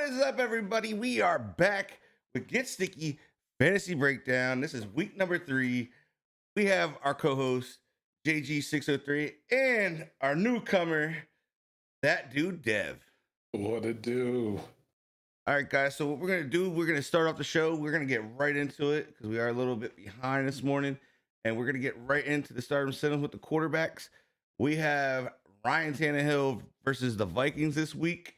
is up, everybody? We are back with Get Sticky Fantasy Breakdown. This is week number 3. We have our co-host JG603 and our newcomer, that dude Dev. What it do? All right, guys. So what we're gonna do? We're gonna start off the show. We're gonna get right into it because we are a little bit behind this morning, and we're gonna get right into the starting setup with the quarterbacks. We have Ryan Tannehill versus the Vikings this week.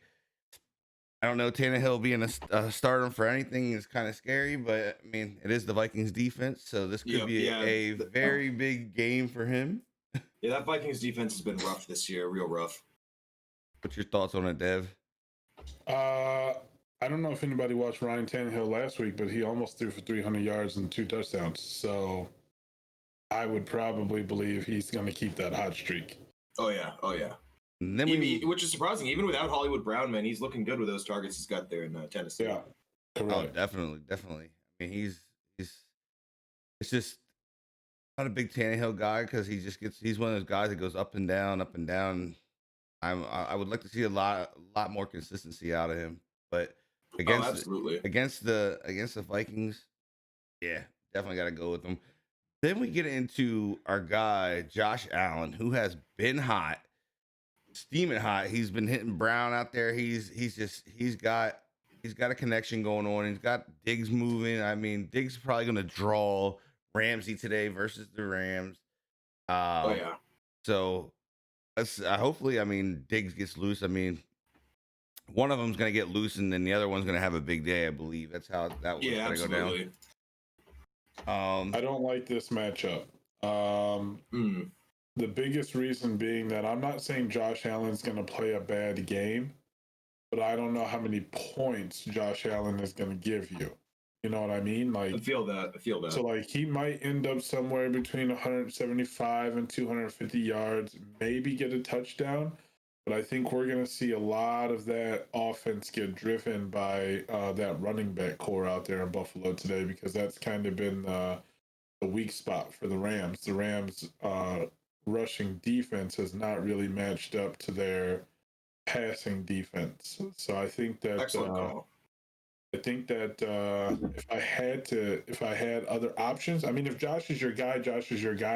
I don't know, Tannehill being a starter for anything is kind of scary, but I mean, it is the Vikings defense, so this could be a very big game for him. Yeah, that Vikings defense has been rough this year, real rough. What's your thoughts on it, Dev? I don't know if anybody watched Ryan Tannehill last week, but he almost threw for 300 yards and 2 touchdowns. So I would probably believe he's going to keep that hot streak. Oh yeah. And then which is surprising. Even without Hollywood Brown, man, he's looking good with those targets he's got there in Tennessee. Yeah, correct. Oh, definitely. I mean, he's it's just not a big Tannehill guy because he's one of those guys that goes up and down, up and down. I would like to see a lot more consistency out of him, but against the Vikings, yeah, definitely got to go with them. Then we get into our guy Josh Allen, who has been hot, steaming hot. He's been hitting Brown out there. He's got a connection going on. He's got Diggs moving. I mean, Diggs is probably going to draw Ramsey today versus the Rams. So hopefully, I mean, Diggs gets loose. I mean, one of them's going to get loose, and then the other one's going to have a big day. I believe that's how that was going to go down. I don't like this matchup. The biggest reason being that I'm not saying Josh Allen's going to play a bad game, but I don't know how many points Josh Allen is going to give you. You know what I mean? Like, I feel that. So, like, he might end up somewhere between 175 and 250 yards, maybe get a touchdown. But I think we're going to see a lot of that offense get driven by that running back core out there in Buffalo today, because that's kind of been the weak spot for the Rams. The Rams' rushing defense has not really matched up to their passing defense. So I think that excellent call. I think that if I had other options, I mean, if Josh is your guy, I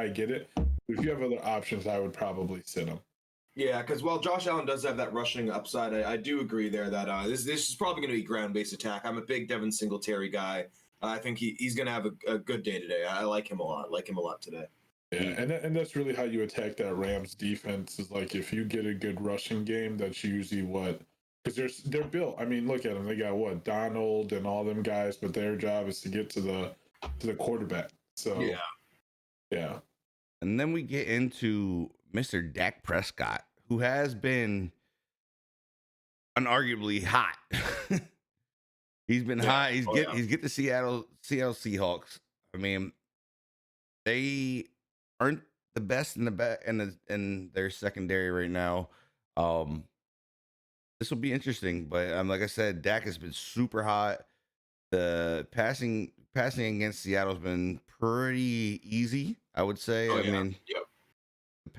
get it. If you have other options, I would probably sit him. Yeah, because while Josh Allen does have that rushing upside, I do agree there that this is probably going to be ground-based attack. I'm a big Devin Singletary guy. I think he's going to have a good day today. I like him a lot. Today. Yeah, and that's really how you attack that Rams defense, is like, if you get a good rushing game, that's usually what, because they're built. I mean, look at them. They got Donald and all them guys, but their job is to get to the quarterback. So yeah. And then we get into Mr. Dak Prescott, who has been unarguably hot. He's been hot. He's get the Seattle Seahawks. I mean, they aren't the best in their secondary right now. This will be interesting, but like I said, Dak has been super hot. The passing against Seattle has been pretty easy, I would say. I mean, the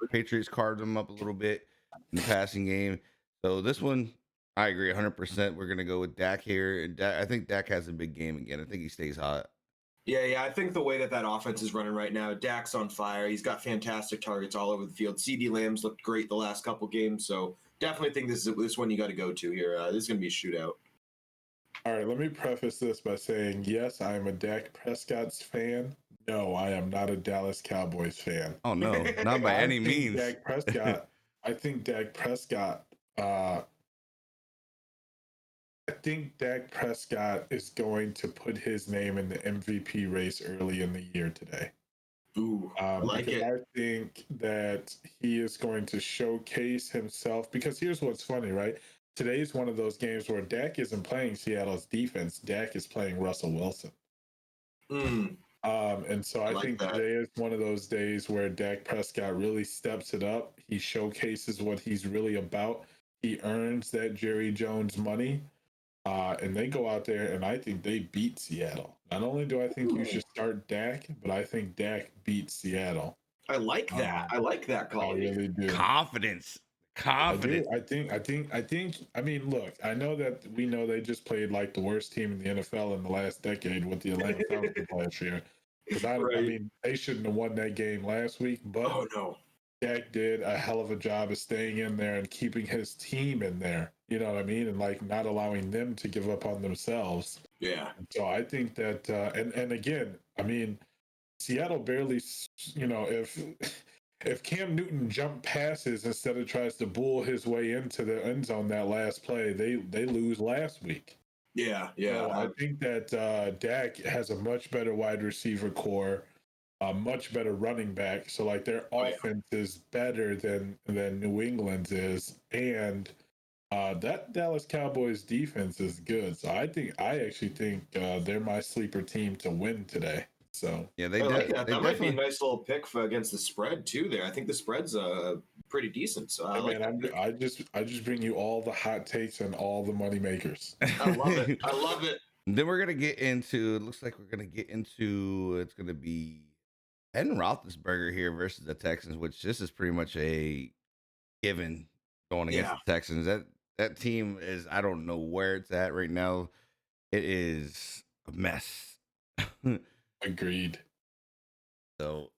Patriots carved them up a little bit in the passing game. So this one, I agree 100%. We're gonna go with Dak here. I think Dak has a big game again. I think he stays hot. Yeah. I think the way that offense is running right now, Dak's on fire. He's got fantastic targets all over the field. CD Lamb's looked great the last couple games, so definitely think this one you got to go to here. This is gonna be a shootout. All right, let me preface this by saying, yes, I am a Dak Prescott's fan. No, I am not a Dallas Cowboys fan. Oh, no, not by any means. I think Dak Prescott is going to put his name in the MVP race early in the year today. Ooh, I like it. I think that he is going to showcase himself, because here's what's funny, right? Today is one of those games where Dak isn't playing Seattle's defense. Dak is playing Russell Wilson. And so I think today is one of those days where Dak Prescott really steps it up. He showcases what he's really about. He earns that Jerry Jones money. And they go out there, and I think they beat Seattle. Not only do I think you should start Dak, but I think Dak beats Seattle. I like that. I like that call. I really do. Confidence confident. I mean, look, I know that we know they just played like the worst team in the NFL in the last decade with the Atlanta Falcons last year. Because I Right. mean, they shouldn't have won that game last week, but Oh no. Dak did a hell of a job of staying in there and keeping his team in there. You know what I mean? And like not allowing them to give up on themselves. Yeah. So I think that, and again, I mean, Seattle barely, if Cam Newton jump passes instead of tries to bull his way into the end zone that last play, they lose last week. Yeah. So I think that Dak has a much better wide receiver core, a much better running back. So like their offense is better than New England's is, and that Dallas Cowboys defense is good. So I actually think they're my sleeper team to win today. So Yeah, I like that. they That might be a definitely. nice little pick for against the spread too. There, I think the spread's pretty decent. So I hey like man, that pick. I just bring you all the hot takes and all the money makers. I love it. I love it. Then we're gonna get into. It looks like we're gonna get into. It's gonna be Ben Roethlisberger here versus the Texans, which this is pretty much a given going against Yeah. the Texans. That team is. I don't know where it's at right now. It is a mess. Agreed. So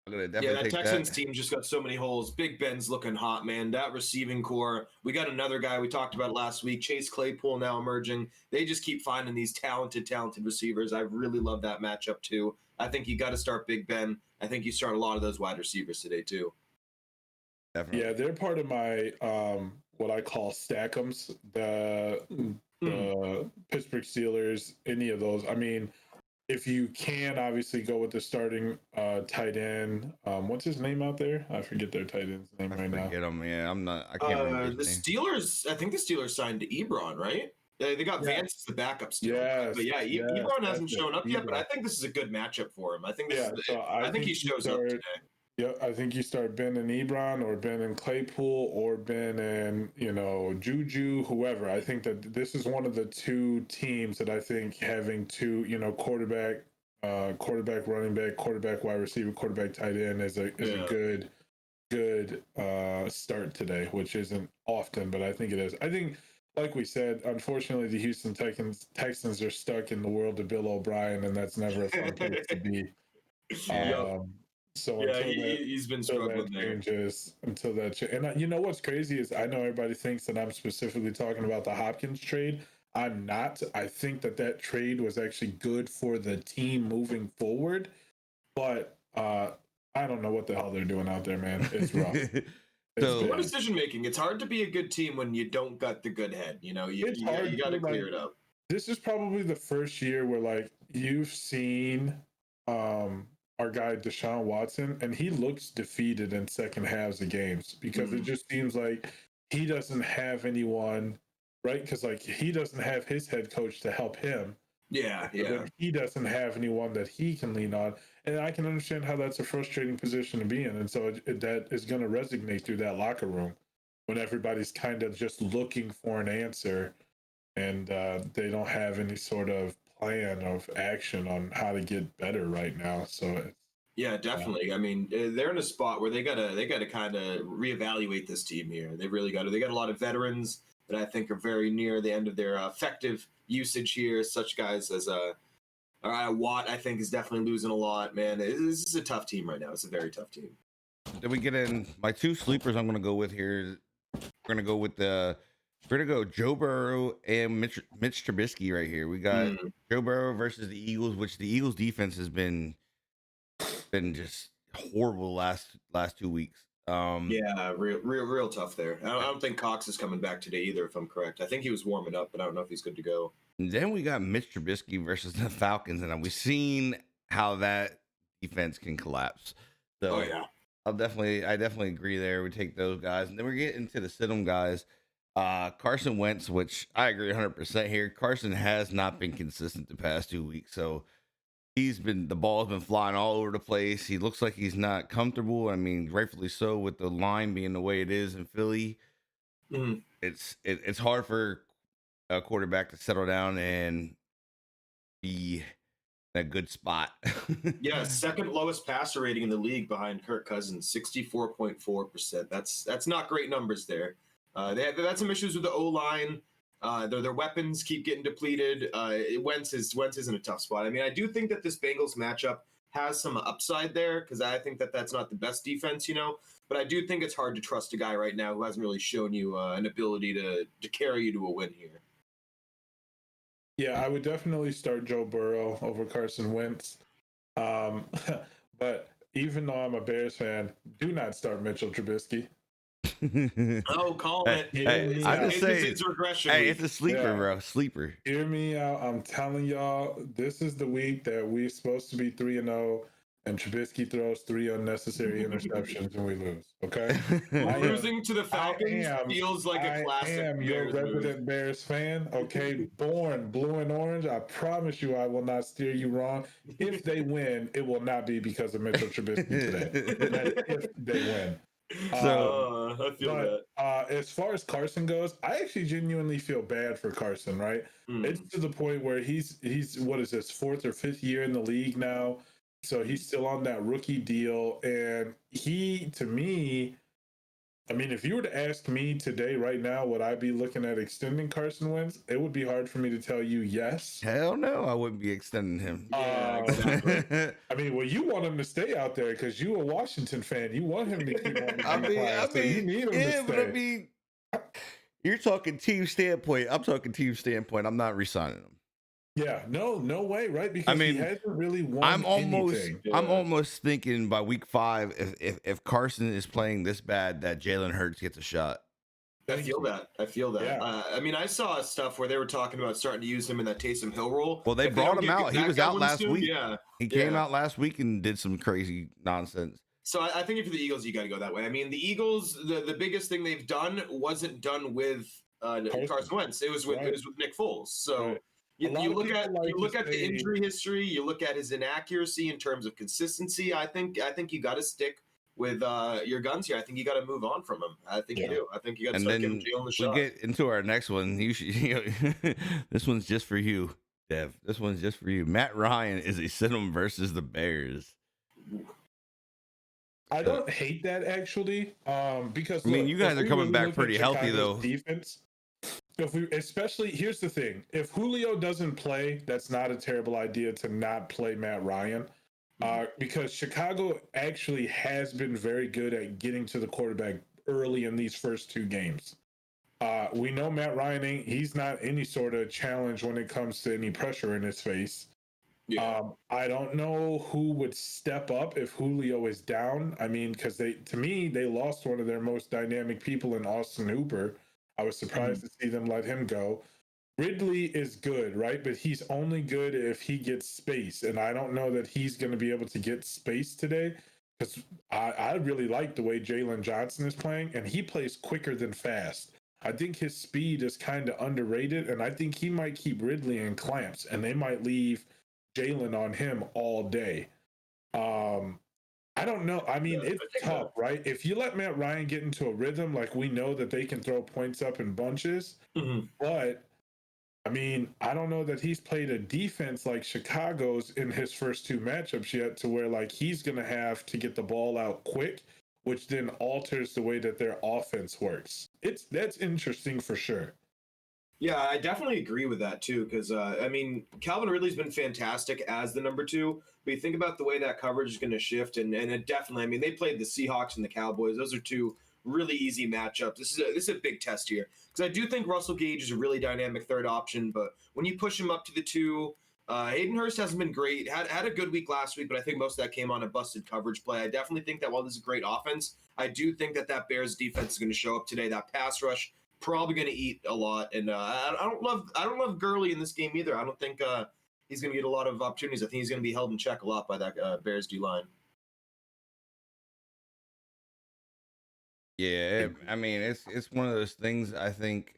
I'm gonna Yeah, definitely that take Texans that. team just got so many holes. Big Ben's looking hot, man. That receiving core. We got another guy we talked about last week, Chase Claypool, now emerging. They just keep finding these talented receivers. I really love that matchup too. I think you got to start Big Ben. I think you start a lot of those wide receivers today too. Definitely. Yeah, they're part of my what I call stackums. The Pittsburgh Steelers, any of those. I mean, if you can obviously go with the starting tight end. What's his name out there? I forget their tight end's name I right now. forget him. Yeah, I'm not. I can't remember his The name. Steelers, I think the Steelers signed to Ebron, right? They got Yeah. Vance as the backup still. Yes, But yeah, yes, Ebron that's hasn't it, shown up yet, but I Ebron. think this is a good matchup for him. I think this Yeah, is, so I think he you shows up start. today. Yeah, I think you start Ben and Ebron, or Ben and Claypool, or Ben and Juju, whoever. I think that this is one of the two teams that I think having two quarterback, running back, quarterback, wide receiver, quarterback, tight end is a good start today, which isn't often, but I think it is. I think, like we said, unfortunately, the Houston Texans are stuck in the world of Bill O'Brien, and that's never a fun place to be. Yep. So Yeah, he's been struggling there. until that and you know what's crazy is I know everybody thinks that I'm specifically talking about the Hopkins trade. I'm not. I think that trade was actually good for the team moving forward, but I don't know what the hell they're doing out there, man. It's rough. It's So Poor bad. decision making. It's hard to be a good team when you don't got the good head. You know, It's hard you got to to clear it up. This is probably the first year where like you've seen our guy Deshaun Watson, and he looks defeated in second halves of games because it just seems like he doesn't have anyone, right? Because like he doesn't have his head coach to help him. Yeah, But then he doesn't have anyone that he can lean on, and I can understand how that's a frustrating position to be in, and so that is going to resonate through that locker room when everybody's kind of just looking for an answer, and they don't have any sort of plan of action on how to get better right now. So it's, yeah, definitely. I mean, they're in a spot where they gotta kind of reevaluate this team here. They really got to. They got a lot of veterans that I think are very near the end of their effective usage here. Such guys as Watt, I think, is definitely losing a lot. Man, this is a tough team right now. It's a very tough team. then we get in my two sleepers. I'm gonna go with here. We're gonna go with we're gonna go Joe Burrow and Mitch Trubisky right here. We got Joe Burrow versus the Eagles, which the Eagles defense has been just horrible last 2 weeks. Yeah, real tough there. I don't think Cox is coming back today either, if I'm correct. I think he was warming up, but I don't know if he's good to go. And then we got Mitch Trubisky versus the Falcons, and we've seen how that defense can collapse. So Oh yeah. I definitely agree there. We take those guys, and then we're getting to the sit 'em guys. Carson Wentz, which I agree 100% here. Carson has not been consistent the past 2 weeks, so the ball's been flying all over the place. He looks like he's not comfortable. I mean, rightfully so with the line being the way it is in Philly. Mhm. It's hard for a quarterback to settle down and be in a good spot. Yeah, second lowest passer rating in the league behind Kirk Cousins, 64.4%. That's not great numbers there. They've had some issues with the O line. Their weapons keep getting depleted. Wentz is in a tough spot. I mean, I do think that this Bengals matchup has some upside there because I think that that's not the best defense, But I do think it's hard to trust a guy right now who hasn't really shown you an ability to carry you to a win here. Yeah, I would definitely start Joe Burrow over Carson Wentz. But even though I'm a Bears fan, do not start Mitchell Trubisky. Oh, call it. I just say it's regression. Hey, it's a sleeper, bro. Sleeper. Hear me out. I'm telling y'all, this is the week that we're supposed to be 3-0, and Trubisky throws 3 unnecessary interceptions and we lose. Okay, losing to the Falcons feels like a classic. I am your resident Bears fan. Okay, born blue and orange. I promise you, I will not steer you wrong. If they win, it will not be because of Mitchell Trubisky today. If they win. So I feel that. As far as Carson goes, I actually genuinely feel bad for Carson. Right, it's to the point where he's what is this 4th or 5th year in the league now, so he's still on that rookie deal, and to me, I mean, if you were to ask me today, right now, would I be looking at extending Carson Wentz? It would be hard for me to tell you yes. Hell no, I wouldn't be extending him. Yeah, exactly. I mean, well, you want him to stay out there because you're a Washington fan. You want him to keep on so you need him to stay. But I mean, you're talking team standpoint. I'm talking team standpoint. I'm not resigning him. Yeah, no way, right? Because he hasn't really won anything. I'm almost thinking by week 5, if Carson is playing this bad, that Jalen Hurts gets a shot. I feel that. Yeah. I mean, I saw stuff where they were talking about starting to use him in that Taysom Hill role. Well, they brought him out. He was out last week. Yeah, he came out last week and did some crazy nonsense. So I think if you're the Eagles, you got to go that way. I mean, the Eagles, the biggest thing they've done wasn't done with Carson Wentz. It was with Nick Foles. So. Right. You look at the injury history. You look at his inaccuracy in terms of consistency. I think you got to stick with your guns here. I think you got to move on from him. I think you do. I think you got to start giving Jalen the shot. We get into our next one. You should. This one's just for you, Dev. This one's just for you. Matt Ryan is a sit-em versus the Bears. I don't hate that actually, because I mean, you guys are coming back pretty healthy though. Defense. Especially here's the thing: if Julio doesn't play, that's not a terrible idea to not play Matt Ryan, because Chicago actually has been very good at getting to the quarterback early in these first 2 games. We know Matt Ryan he's not any sort of challenge when it comes to any pressure in his face. Yeah. I don't know who would step up if Julio is down. I mean, because to me, they lost one of their most dynamic people in Austin Hooper. I was surprised to see them let him go. Ridley is good, right? But he's only good if he gets space. And I don't know that he's going to be able to get space today because I really like the way Jalen Johnson is playing, and he plays quicker than fast. I think his speed is kind of underrated, and I think he might keep Ridley in clamps, and they might leave Jalen on him all day. I don't know. I mean, it's tough, right? If you let Matt Ryan get into a rhythm, like we know that they can throw points up in bunches, but I mean, I don't know that he's played a defense like Chicago's in his first 2 matchups yet to where like he's going to have to get the ball out quick, which then alters the way that their offense works. That's interesting for sure. Yeah, I definitely agree with that too, because I mean, Calvin Ridley's been fantastic as the number 2, but you think about the way that coverage is going to shift, and it definitely, I mean, they played the Seahawks and the Cowboys. Those are 2 really easy matchups. This is a big test here, because I do think Russell Gage is a really dynamic third option, but when you push him up to the 2, Hayden Hurst hasn't been great. Had a good week last week, but I think most of that came on a busted coverage play. I definitely think that while this is a great offense, I do think that Bears defense is going to show up today. That pass rush probably going to eat a lot, and I don't love Gurley in this game either. I don't think he's going to get a lot of opportunities. I think he's going to be held in check a lot by that Bears D line. Yeah, I mean, it's one of those things. I think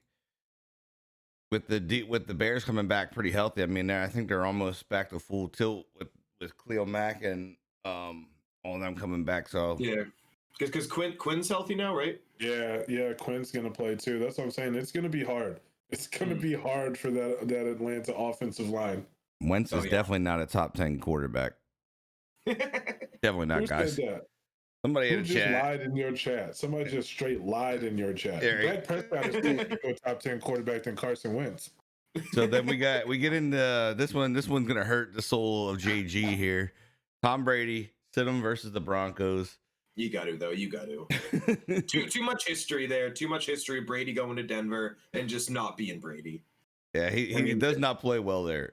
with the Bears coming back pretty healthy. I mean, I think they're almost back to full tilt with Khalil Mack and all of them coming back. So yeah. Because Quinn's healthy now, right? Yeah, Quinn's gonna play too. That's what I'm saying. It's gonna be hard. It's gonna be hard for that Atlanta offensive line. Wentz is definitely not a top 10 quarterback. Definitely not, Who guys. said that? Somebody Who in the just chat. lied in your chat? Somebody just straight lied in your chat. Eric. Dak Prescott is still a top 10 quarterback than Carson Wentz. So then we get into this one. This one's gonna hurt the soul of JG here. Tom Brady, sit him versus the Broncos. You got to though. You got to. Too much history there. Too much history. Brady going to Denver and just not being Brady. Yeah, he does not play well there.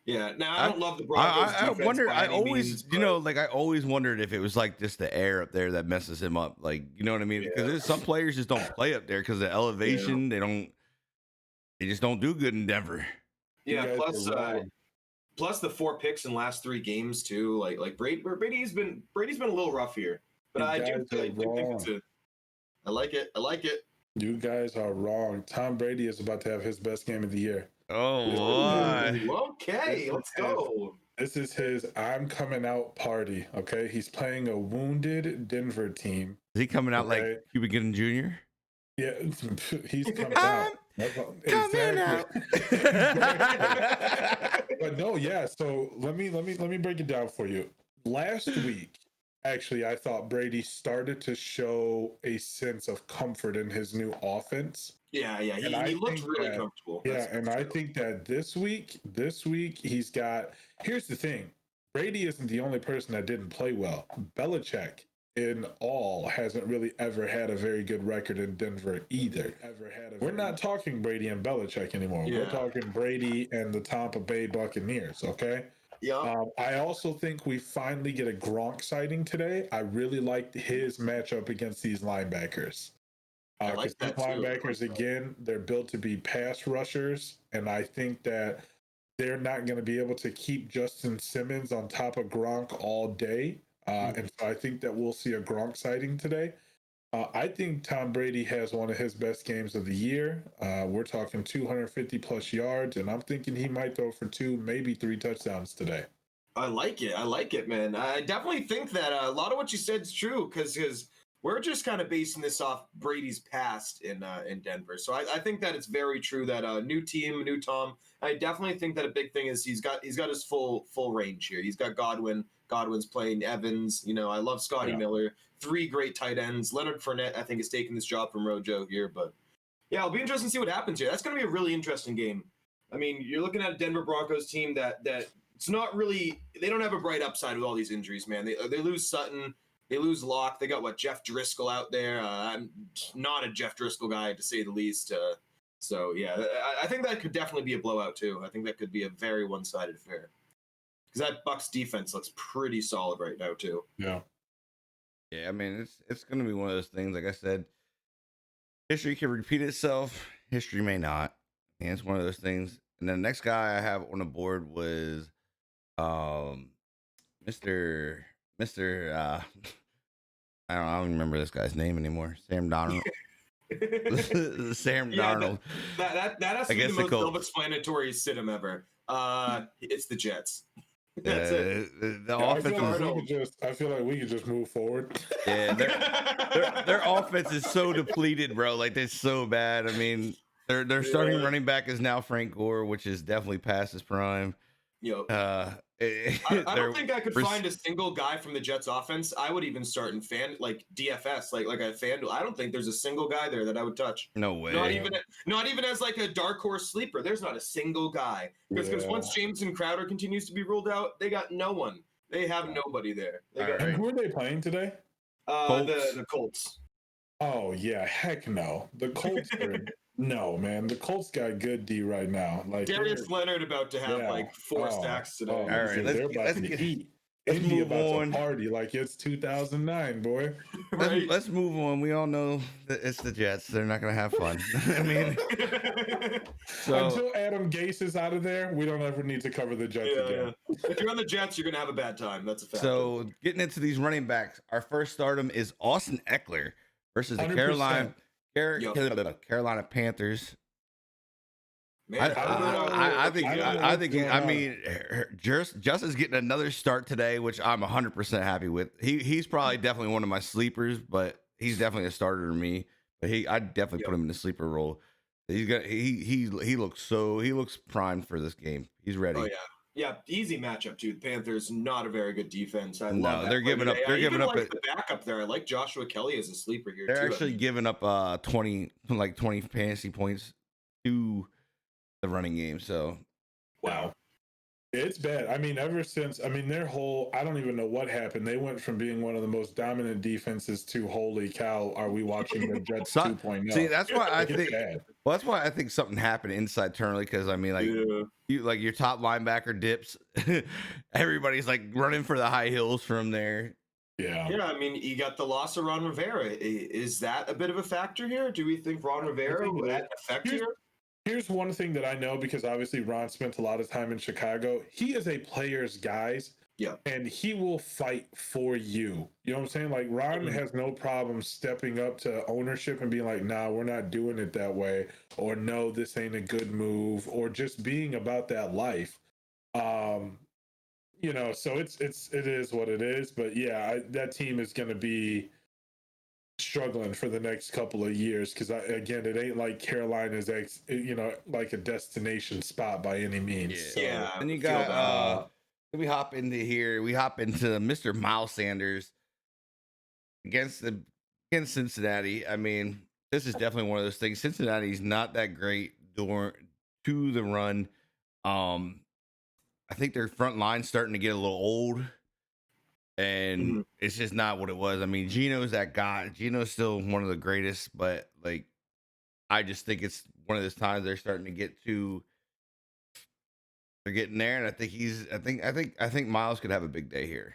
Yeah. Now I don't love the Broncos. I wonder. By I any always, means, you know, like I always wondered if it was like just the air up there that messes him up. Like, you know what I mean? Because there's some players just don't play up there because of the elevation. They just don't do good in Denver. Yeah. Plus the 4 picks in last 3 games too. Like Brady's been a little rough here, but I do think it's I like it. I like it. You guys are wrong. Tom Brady is about to have his best game of the year. Oh, boy. Okay, let's go. This is his I'm coming out party. Okay, he's playing a wounded Denver team. Is he coming out like Cuba Gooding Jr.? Yeah, he's coming out. Exactly. But no, yeah. So let me break it down for you. Last week, actually, I thought Brady started to show a sense of comfort in his new offense. Yeah. He looked really comfortable. Yeah, and I think that this week he's got. Here's the thing: Brady isn't the only person that didn't play well. Belichick, in all, hasn't really ever had a very good record in Denver either. We're not talking Brady and Belichick anymore. Yeah. We're talking Brady and the Tampa Bay Buccaneers. Okay. Yeah. I also think we finally get a Gronk sighting today. I really liked his matchup against these linebackers. I like that too. Linebackers, again, they're built to be pass rushers, and I think that they're not going to be able to keep Justin Simmons on top of Gronk all day. And so I think that we'll see a Gronk sighting today. I think Tom Brady has one of his best games of the year. We're talking 250 plus yards, and I'm thinking he might throw for 2, maybe 3 touchdowns today. I like it, man. I definitely think that a lot of what you said is true because we're just kind of basing this off Brady's past in Denver. So I think that it's very true that new team, new Tom. I definitely think that a big thing is he's got his full range here. He's got Godwin. Godwin's playing Evans. You know, I love Scotty Miller. 3 great tight ends. Leonard Fournette, I think, is taking this job from Rojo here. But yeah, it'll be interesting to see what happens here. That's going to be a really interesting game. I mean, you're looking at a Denver Broncos team that it's not really. They don't have a bright upside with all these injuries, man. They lose Sutton. They lose Locke. They got Jeff Driscoll out there. I'm not a Jeff Driscoll guy, to say the least. So yeah, I think that could definitely be a blowout too. I think that could be a very one-sided affair because that Bucs defense looks pretty solid right now too. Yeah. Yeah, I mean it's going to be one of those things. Like I said, history can repeat itself. History may not. And it's one of those things. And then the next guy I have on the board was, Mr. I don't remember this guy's name anymore. Sam Darnold. Sam Darnold. That has to be the most self-explanatory sit-em ever. It's the Jets. That's it. The offense. I feel like we could just move forward. Yeah, their offense is so depleted, bro. Like they're so bad. I mean, their starting running back is now Frank Gore, which is definitely past his prime. Yo, I don't think I could find a single guy from the Jets offense. I would even start in DFS, like a FanDuel. I don't think there's a single guy there that I would touch. No way. Not even as like a dark horse sleeper. There's not a single guy because once Jameson Crowder continues to be ruled out, they got no one. They have nobody there. And who are they playing today? The Colts. Oh yeah, heck no. The Colts are. No, man. The Colts got good D right now. Like Darius Leonard about to have 4 stacks today. All right, they're about to eat. Indy about to party like it's 2009, boy. Right? Let's move on. We all know that it's the Jets. They're not going to have fun. I mean, until Adam Gase is out of there, we don't ever need to cover the Jets again. Yeah. If you're on the Jets, you're going to have a bad time. That's a fact. So getting into these running backs, our first stardom is Austin Eckler versus the 100%. Carolina Panthers. Man, I think Justin's getting another start today, which I'm 100% happy with. He's probably definitely one of my sleepers, but he's definitely a starter to me. But I definitely put him in the sleeper role. He looks primed for this game. He's ready. Oh yeah. Yeah, easy matchup too. The Panthers not a very good defense. I No, love that they're play giving up. today. They're I giving even up. like the backup there. I like Joshua Kelly as a sleeper here They're too. actually giving up 20 fantasy points to the running game. So Wow. It's bad. I mean, ever since, I mean, their whole, I don't even know what happened. They went from being one of the most dominant defenses to, holy cow, are we watching the Jets 2.0? see, that's why I It's think. bad. Well, that's why I think something happened inside internally. Because I mean, like Yeah. you, like your top linebacker dips. Everybody's like running for the high hills from there. Yeah. Yeah, I mean, you got the loss of Ron Rivera. Is that a bit of a factor here? Do we think Ron Rivera think it had is. an effect here? Here's one thing that I know, because obviously Ron spent a lot of time in Chicago. He is a player's guys. Yeah. And he will fight for you. You know what I'm saying? Like Ron has no problem stepping up to ownership and being like, nah, we're not doing it that way. Or no, this ain't a good move. Or just being about that life. You know, so it is what it is. But yeah, that team is going to be struggling for the next couple of years, because again, it ain't like Carolina's like a destination spot by any means. Yeah. So, Yeah. Then you I feel got we hop into here. We hop into Mr. Miles Sanders against Cincinnati. I mean, this is definitely one of those things. Cincinnati's not that great to the run. I think their front line's starting to get a little old, and it's just not what it was. I mean, Gino's that guy. Gino's still one of the greatest, but like, I just think it's one of those times they're starting to get to. They're getting there, and I think Miles could have a big day here.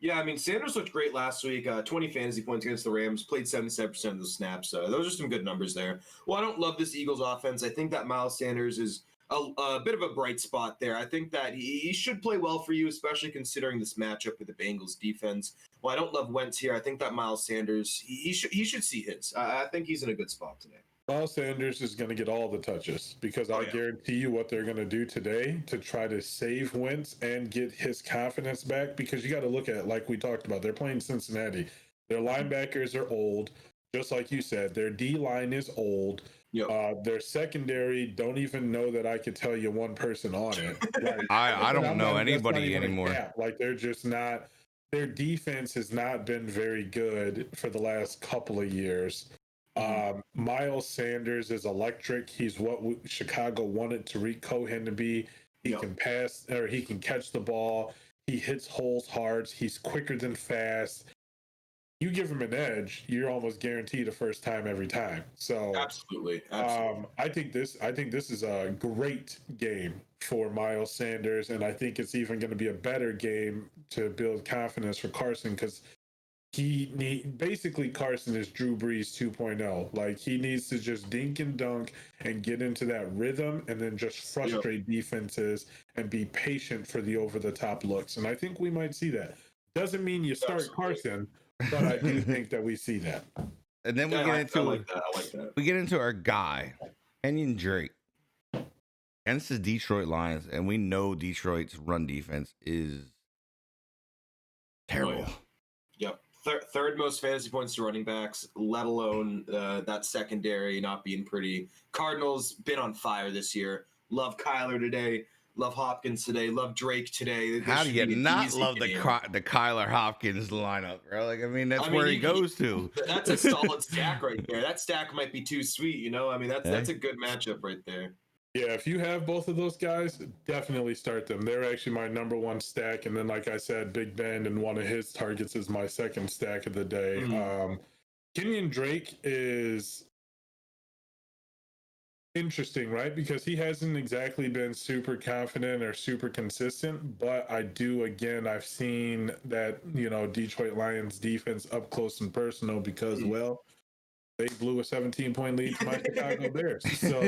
Yeah, I mean, Sanders looked great last week. 20 fantasy points against the Rams, played 77% of the snaps. Those are some good numbers there. Well, I don't love this Eagles offense. I think that Miles Sanders is a bit of a bright spot there. I think that he should play well for you, especially considering this matchup with the Bengals defense. Well, I don't love Wentz here. I think that Miles Sanders, he should see his. I think he's in a good spot today. Miles Sanders is going to get all the touches, because I guarantee you what they're going to do today to try to save Wentz and get his confidence back. Because you got to look at, like we talked about, they're playing Cincinnati. Their linebackers are old, just like you said. Their D line is old. Yep. Their secondary, don't even know that I could tell you one person on it. Like, I don't know anybody anymore. Like, they're just not. Their defense has not been very good for the last couple of years. Miles Sanders is electric. He's what Chicago wanted Tariq Cohen to be. He can pass, or he can catch the ball. He hits holes hard. He's quicker than fast. You give him an edge, you're almost guaranteed a first time every time. So absolutely. I think this is a great game for Miles Sanders, and I think it's even going to be a better game to build confidence for Carson, because basically Carson is Drew Brees 2.0. Like, he needs to just dink and dunk and get into that rhythm, and then just frustrate defenses and be patient for the over the top looks. And I think we might see that. Doesn't mean you start Carson, but I do think that we see that. And then we get into I like that. We get into our guy, Kenyon Drake, against the Detroit Lions, and we know Detroit's run defense is terrible. Yep. Third most fantasy points to running backs, let alone that secondary not being pretty. Cardinals been on fire this year. Love Kyler today. Love Hopkins today. Love Drake today. How do you not love the Kyler Hopkins lineup, bro? Like, I mean, that's where he goes to. That's a solid stack right there. That stack might be too sweet, you know? I mean, that's a good matchup right there. Yeah, if you have both of those guys, definitely start them. They're actually my number one stack. And then, like I said, Big Ben and one of his targets is my second stack of the day. Kenyon Drake is interesting, right? Because he hasn't exactly been super confident or super consistent, but I've seen that, Detroit Lions defense up close and personal, because, well, they blew a 17-point lead to my Chicago Bears. So,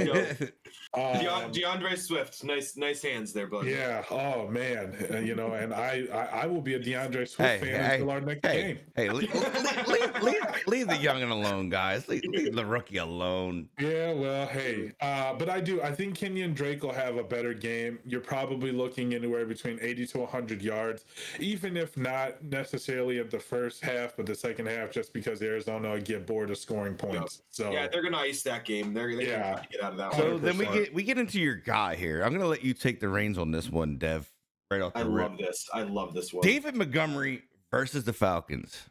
DeAndre Swift, nice hands there, buddy. Yeah. Oh man. And I will be a DeAndre Swift fan until our next game. Hey, leave the youngin' alone, guys. Leave the rookie alone. Yeah. Well, hey. But I think Kenyon Drake will have a better game. You're probably looking anywhere between 80 to 100 yards, even if not necessarily at the first half, but the second half, just because Arizona will get bored of scoring points. So yeah, they're gonna ice that game. They're gonna get out of that. So then we get into your guy here. I'm gonna let you take the reins on this one, Dev. right off I the rip. love this. I love this one. David Montgomery versus the Falcons.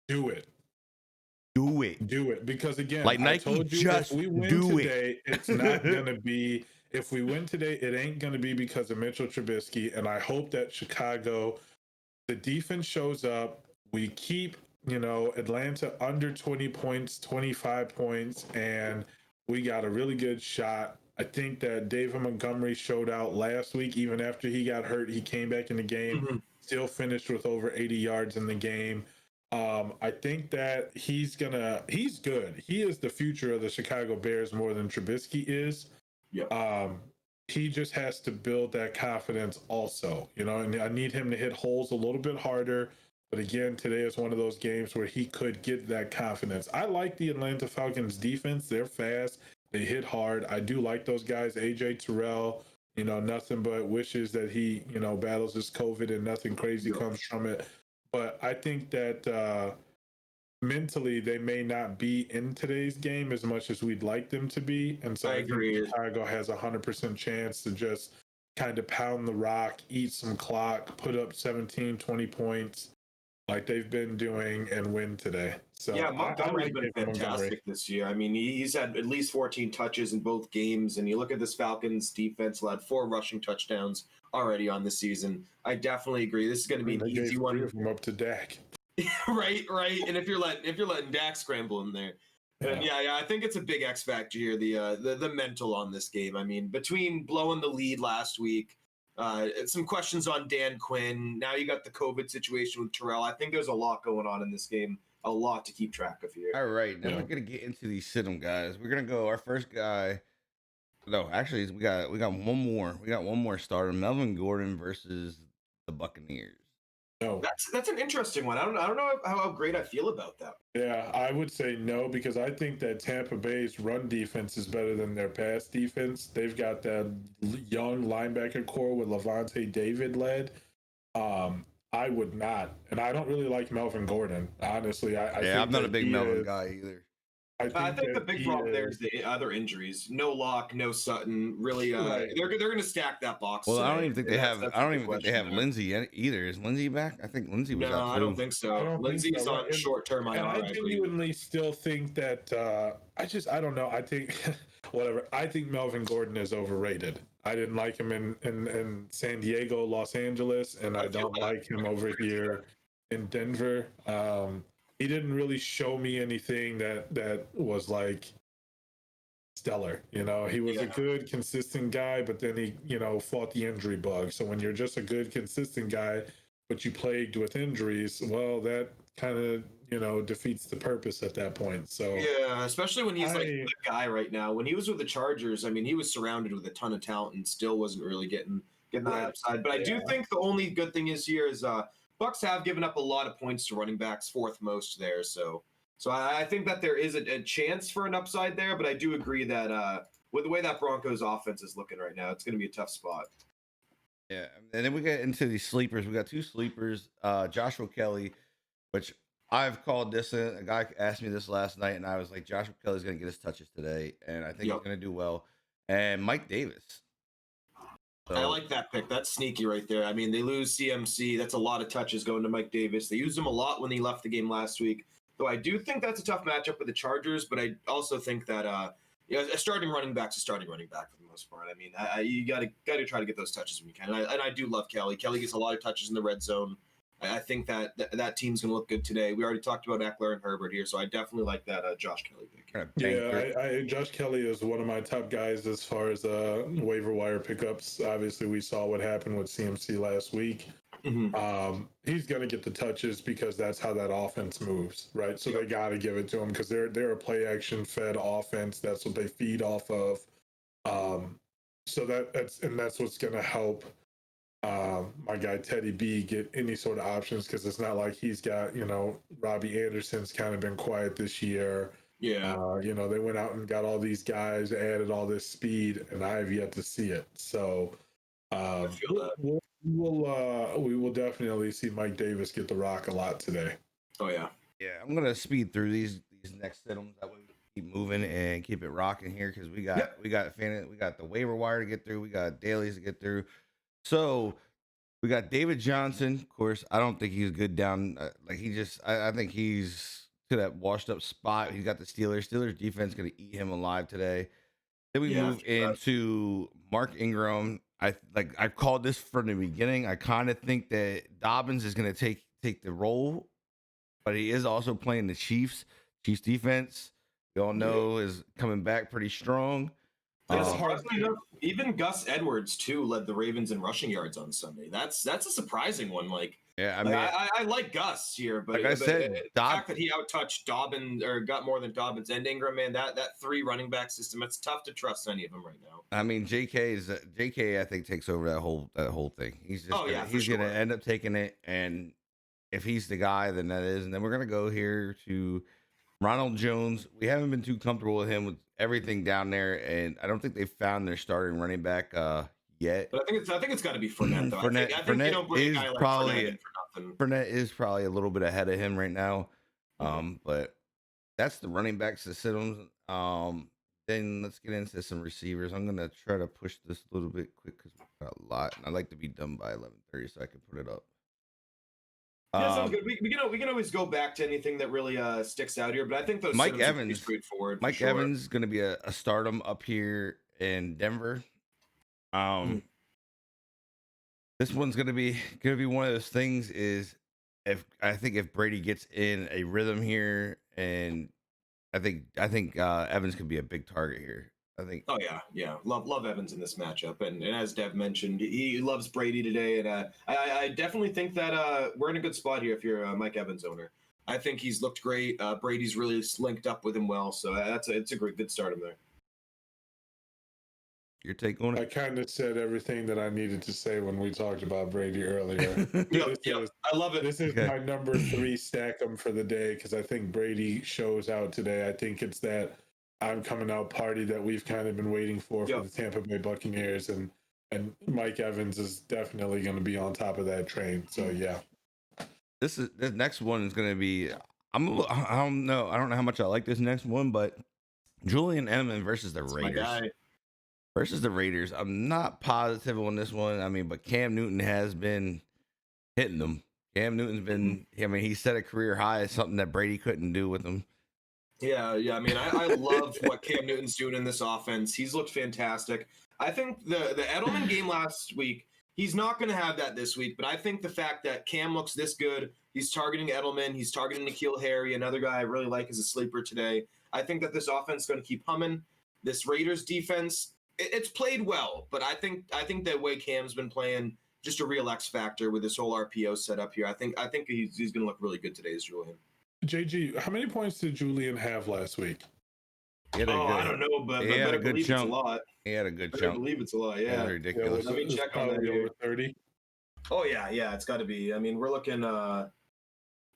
Do it. Do it. Do it. Because again, Like I Nike, told you just if we win do today, it's not gonna be if we win today, it ain't gonna be because of Mitchell Trubisky. And I hope that Chicago, the defense shows up. We keep, Atlanta under 20 points, 25 points, and we got a really good shot. I think that David Montgomery showed out last week. Even after he got hurt, he came back in the game, still finished with over 80 yards in the game. I think that he's good. He is the future of the Chicago Bears more than Trubisky is. Yeah. He just has to build that confidence also, and I need him to hit holes a little bit harder. But again, today is one of those games where he could get that confidence. I like the Atlanta Falcons defense. They're fast. They hit hard. I do like those guys. AJ Terrell, nothing but wishes that he, battles this COVID and nothing crazy comes from it. But I think that mentally they may not be in today's game as much as we'd like them to be. And so I agree. think Chicago has 100% chance to just kind of pound the rock, eat some clock, put up 17, 20 points like they've been doing and win today. So yeah, Montgomery's been fantastic Montgomery this year. I mean, he's had at least 14 touches in both games, and you look at this Falcons defense, had 4 rushing touchdowns already on the season. I definitely agree. This is going to be an easy one. 3 of them up to Dak. right. And if you're letting Dak scramble in there, and yeah, I think it's a big X factor here. The mental on this game. I mean, between blowing the lead last week. Some questions on Dan Quinn. Now you got the COVID situation with Terrell. I think there's a lot going on in this game. A lot to keep track of here. All right, now we're gonna get into these sit-em guys. We're gonna go. Our first guy. No, actually, we got one more. We got one more starter. Melvin Gordon versus the Buccaneers. No, that's an interesting one. I don't know how great I feel about that. Yeah, I would say no because I think that Tampa Bay's run defense is better than their pass defense. They've got that young linebacker core with Levante David led. I would not, and I don't really like Melvin Gordon. Honestly, I'm not a big Melvin guy either. I think the big problem there is the other injuries. No Locke, no Sutton. Really, Right. they're going to stack that box. Well, today. I don't even think they have. That's I don't even think question they have there. Lindsey either. Is Lindsey back? I think Lindsey was out too. I don't think so. Lindsey's on short-term IR. And I genuinely still think that I don't know. I think whatever. I think Melvin Gordon is overrated. I didn't like him in San Diego, Los Angeles, and I don't like him over here in Denver. He didn't really show me anything that was like stellar. He was a good, consistent guy, but then he, fought the injury bug. So when you're just a good, consistent guy, but you plagued with injuries, well, that kind of, defeats the purpose at that point. So yeah, especially when he's like the guy right now. When he was with the Chargers, I mean, he was surrounded with a ton of talent and still wasn't really getting the upside. But I do think the only good thing is here is Bucks have given up a lot of points to running backs, 4th most there. So I think that there is a chance for an upside there, but I do agree that with the way that Broncos offense is looking right now, it's going to be a tough spot. Yeah, and then we get into these sleepers. We got 2 sleepers. Joshua Kelly, which I've called this. A guy asked me this last night, and I was like, Joshua Kelly's going to get his touches today, and I think he's going to do well. And Mike Davis. So, I like that pick. That's sneaky right there. I mean, they lose CMC. That's a lot of touches going to Mike Davis. They used him a lot when he left the game last week. Though I do think that's a tough matchup with the Chargers, but I also think that a starting running back's a starting running back for the most part. I mean, you got to try to get those touches when you can. And I do love Kelly. Kelly gets a lot of touches in the red zone. I think that team's going to look good today. We already talked about Eckler and Herbert here, so I definitely like that Josh Kelly pick. Yeah, Josh Kelly is one of my top guys as far as waiver wire pickups. Obviously, we saw what happened with CMC last week. Mm-hmm. He's going to get the touches because that's how that offense moves, right? So they got to give it to him because they're a play action fed offense. That's what they feed off of. So that's what's going to help my guy Teddy B get any sort of options because it's not like he's got Robbie Anderson's kind of been quiet this year. Yeah. They went out and got all these guys, added all this speed, and I have yet to see it. So I feel that. we will definitely see Mike Davis get the rock a lot today. Oh yeah. Yeah, I'm gonna speed through these next sit-ems. That way we keep moving and keep it rocking here because we got the waiver wire to get through. We got dailies to get through. So We got David Johnson. Of course, I don't think he's good down. I think he's to that washed up spot. He's got the Steelers. Steelers defense going to eat him alive today. Then we Yeah, move into Mark Ingram. I called this from the beginning. I kind of think that Dobbins is going to take the role, but he is also playing the Chiefs. Chiefs defense, we all know, is coming back pretty strong. Yeah, It's Um, hard. surprisingly enough, even Gus Edwards too led the Ravens in rushing yards on Sunday. That's a surprising one. yeah, I Like, mean, I like Gus here, but, like I said, the fact that he outtouched Dobbins or got more than Dobbins and Ingram, man, that three running back system, it's tough to trust any of them right now. I mean, JK. I think takes over that whole thing. He's just he's gonna sure. end up taking it, and if he's the guy, then that is. And then we're gonna go here to Ronald Jones. We haven't been too comfortable with him with everything down there, and I don't think they've found their starting running back yet. But I think it's got to be Fournette though. Fournette, I think you don't bring a is guy like probably Fournette in for nothing. Fournette is probably a little bit ahead of him right now. But that's the running back systems. Then let's get into some receivers. I'm gonna try to push this a little bit quick because we've got a lot, and I like to be done by 11:30 so I can put it up. Yeah, sounds good. We can always go back to anything that really sticks out here, but I think those Mike systems are pretty Evans, straightforward. Mike Evans is gonna be a stardom up here in Denver. This one's gonna be one of those things. Is if Brady gets in a rhythm here, and I think Evans could be a big target here. I think. Oh yeah. Love Evans in this matchup, and as Dev mentioned, he loves Brady today, and I definitely think that we're in a good spot here if you're a Mike Evans owner. I think he's looked great. Brady's really linked up with him well, so it's a good start him there. Your take on I it? kind of said everything that I needed to say when we talked about Brady earlier. I love it. This is my number 3 stack 'em for the day because I think Brady shows out today. I think it's that I'm coming out party that we've kind of been waiting for the Tampa Bay Buccaneers, and Mike Evans is definitely going to be on top of that train. So yeah, This next one is going to be. I don't know how much I like this next one, but Julian Edelman versus the Raiders. I'm not positive on this one. I mean, but Cam Newton has been hitting them. Cam Newton's been. I mean, he set a career high. It's something that Brady couldn't do with him. Yeah. I mean, I love what Cam Newton's doing in this offense. He's looked fantastic. I think the Edelman game last week, he's not going to have that this week. But I think the fact that Cam looks this good, he's targeting Edelman, he's targeting N'Keal Harry, another guy I really like as a sleeper today. I think that this offense is going to keep humming. This Raiders defense, it's played well, but I think the way Cam's been playing, just a real X factor with this whole RPO setup here. I think he's going to look really good today as Julian. JG, how many points did Julian have last week? I don't know, but I better believe it's a lot. He had a good I chunk. believe it's a lot. Yeah, ridiculous. Let me check on that. Over 30. Oh yeah, it's got to be. I mean, we're looking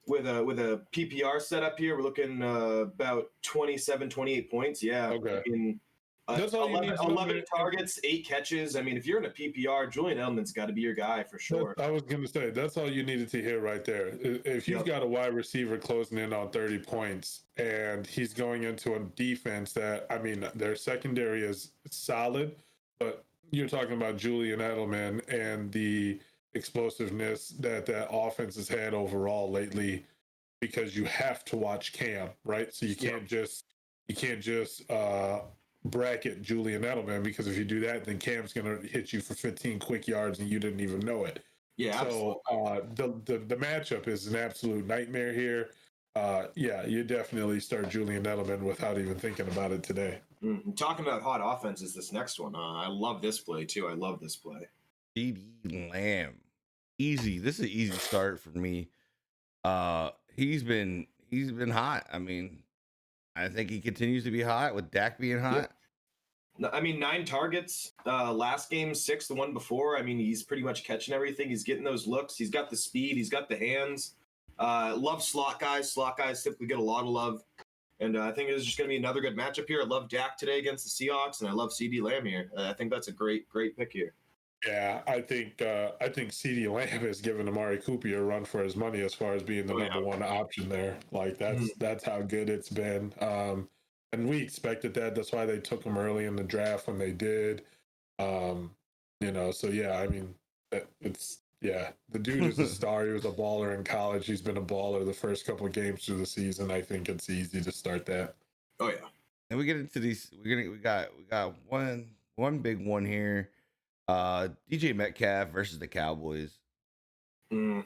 with a PPR setup here. We're looking about 27, 28 points. Yeah. Okay. I mean, That's all 11 targets, 8 catches. I mean, if you're in a PPR, Julian Edelman's got to be your guy for sure. I was going to say, that's all you needed to hear right there. If you've got a wide receiver closing in on 30 points and he's going into a defense that, I mean, their secondary is solid, but you're talking about Julian Edelman and the explosiveness that offense has had overall lately, because you have to watch Cam, right? So you can't just bracket Julian Edelman, because if you do that, then Cam's going to hit you for 15 quick yards and you didn't even know it. Yeah. So the matchup is an absolute nightmare here. You definitely start Julian Edelman without even thinking about it today. Talking about hot offenses, this next one, I love this play too. I love this play. CeeDee Lamb, easy. This is an easy start for me. He's been hot. I mean, I think he continues to be hot with Dak being hot. Yeah. I mean, 9 targets. Last game, 6 the one before. I mean, he's pretty much catching everything. He's getting those looks. He's got the speed. He's got the hands. Love slot guys. Slot guys typically get a lot of love. And I think it's just going to be another good matchup here. I love Dak today against the Seahawks, and I love CeeDee Lamb here. I think that's a great pick here. Yeah, I think CeeDee Lamb has given Amari Cooper a run for his money as far as being the number one option there. Like that's how good it's been. And we expected that. That's why they took him early in the draft when they did. So yeah, I mean, Yeah, the dude is a star. He was a baller in college. He's been a baller the first couple of games through the season. I think it's easy to start that. Oh yeah. And we get into these. We got one big one here. DJ Metcalf versus the Cowboys. Mm.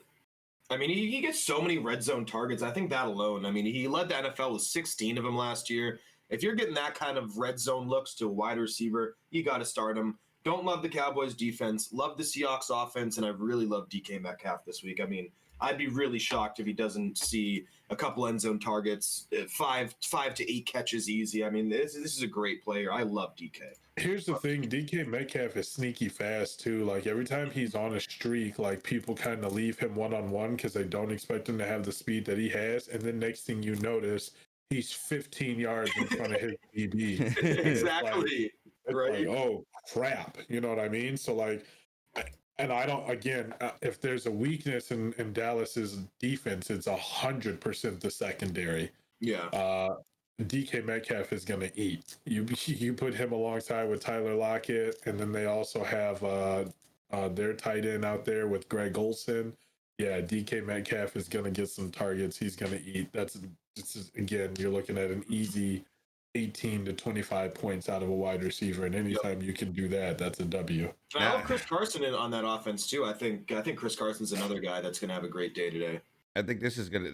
I mean, he gets so many red zone targets. I think that alone. I mean, he led the NFL with 16 of them last year. If you're getting that kind of red zone looks to a wide receiver, you got to start him. Don't love the Cowboys defense. Love the Seahawks offense, and I really love DK Metcalf this week. I mean, I'd be really shocked if he doesn't see a couple end zone targets, five to 8 catches easy. I mean, this is a great player. I love DK. Here's the thing, DK Metcalf is sneaky fast too. Like every time he's on a streak, like people kind of leave him one-on-one because they don't expect him to have the speed that he has. And then next thing you notice, he's 15 yards in front of his DB. Exactly. Right. Like, oh crap. You know what I mean? So like, and I don't, again, if there's a weakness in Dallas's defense, it's 100% the secondary. Yeah. DK Metcalf is going to eat. You put him alongside with Tyler Lockett, and then they also have their tight end out there with Greg Olsen. Yeah, DK Metcalf is going to get some targets. He's going to eat. Again, you're looking at an easy 18 to 25 points out of a wide receiver, and anytime you can do that, that's a W. I love Chris Carson on that offense too. I think Chris Carson's another guy that's going to have a great day today. I think this is gonna.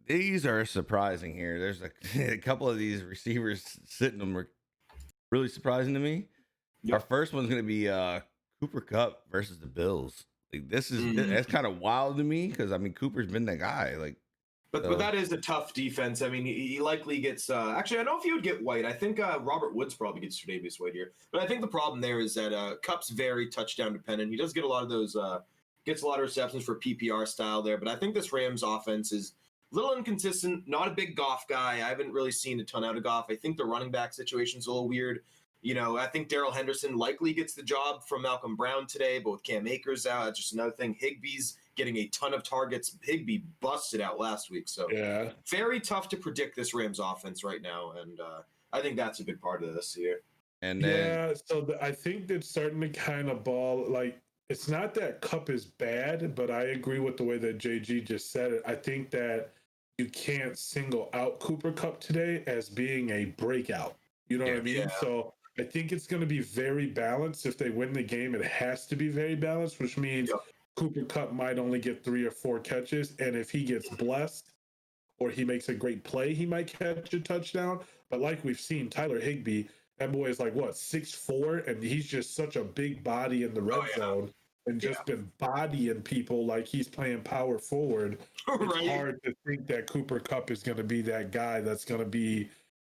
These are surprising here. There's a couple of these receivers sitting them were really surprising to me. Yep. Our first one's gonna be Cooper Kupp versus the Bills. Like this is that's kind of wild to me because I mean Cooper's been that guy. Like, but that is a tough defense. I mean he likely gets. Actually, I don't know if he would get White. I think Robert Woods probably gets Tre'Davious White here. But I think the problem there is that Kupp's very touchdown dependent. He does get a lot of those. Gets a lot of receptions for PPR style there, but I think this Rams offense is a little inconsistent. Not a big Goff guy. I haven't really seen a ton out of Goff. I think the running back situation's a little weird. You know, I think Darrell Henderson likely gets the job from Malcolm Brown today, but with Cam Akers out, that's just another thing. Higbee's getting a ton of targets. Higbee busted out last week, so yeah, very tough to predict this Rams offense right now, and I think that's a big part of this year. And then, I think that's starting to kind of ball like. It's not that Kupp is bad, but I agree with the way that JG just said it. I think that you can't single out Cooper Kupp today as being a breakout. You know what I mean? Yeah. So I think it's going to be very balanced. If they win the game, it has to be very balanced, which means Cooper Kupp might only get 3 or 4 catches. And if he gets blessed or he makes a great play, he might catch a touchdown. But like we've seen, Tyler Higbee, that boy is like, 6'4", and he's just such a big body in the red zone and just been bodying people like he's playing power forward. It's hard to think that Cooper Kupp is going to be that guy that's going to be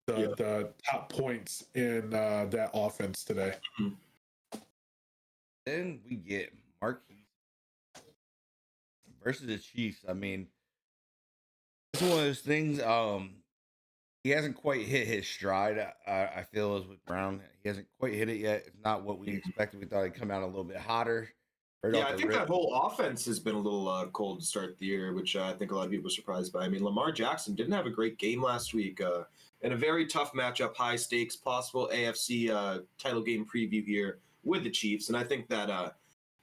the top points in that offense today. Then we get Marquise versus the Chiefs. I mean, it's one of those things. He hasn't quite hit his stride. I feel as with Brown, he hasn't quite hit it yet. It's not what we expected. We thought he'd come out a little bit hotter. Yeah, I think that whole offense has been a little cold to start the year, which I think a lot of people are surprised by. I mean, Lamar Jackson didn't have a great game last week. In a very tough matchup, high stakes, possible AFC title game preview here with the Chiefs. And I think that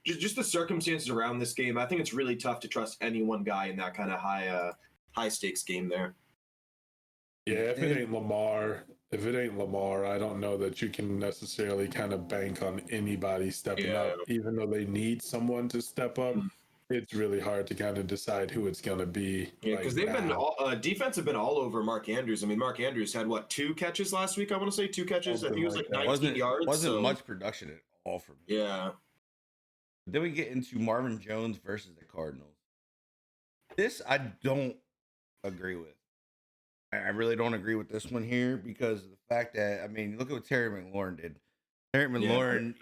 just the circumstances around this game, I think it's really tough to trust any one guy in that kind of high stakes game there. Yeah, if it ain't Lamar, I don't know that you can necessarily kind of bank on anybody stepping up, even though they need someone to step up. It's really hard to kind of decide who it's going to be. Yeah, because they've been defense have been all over Mark Andrews. I mean, Mark Andrews had 2 catches last week? I want to say 2 catches. I think it was like 19 yards. Wasn't much production at all for me. Yeah. Then we get into Marvin Jones versus the Cardinals. This I don't agree with. I really don't agree with this one here because of the fact that, I mean, look at what Terry McLaurin did. Terry McLaurin,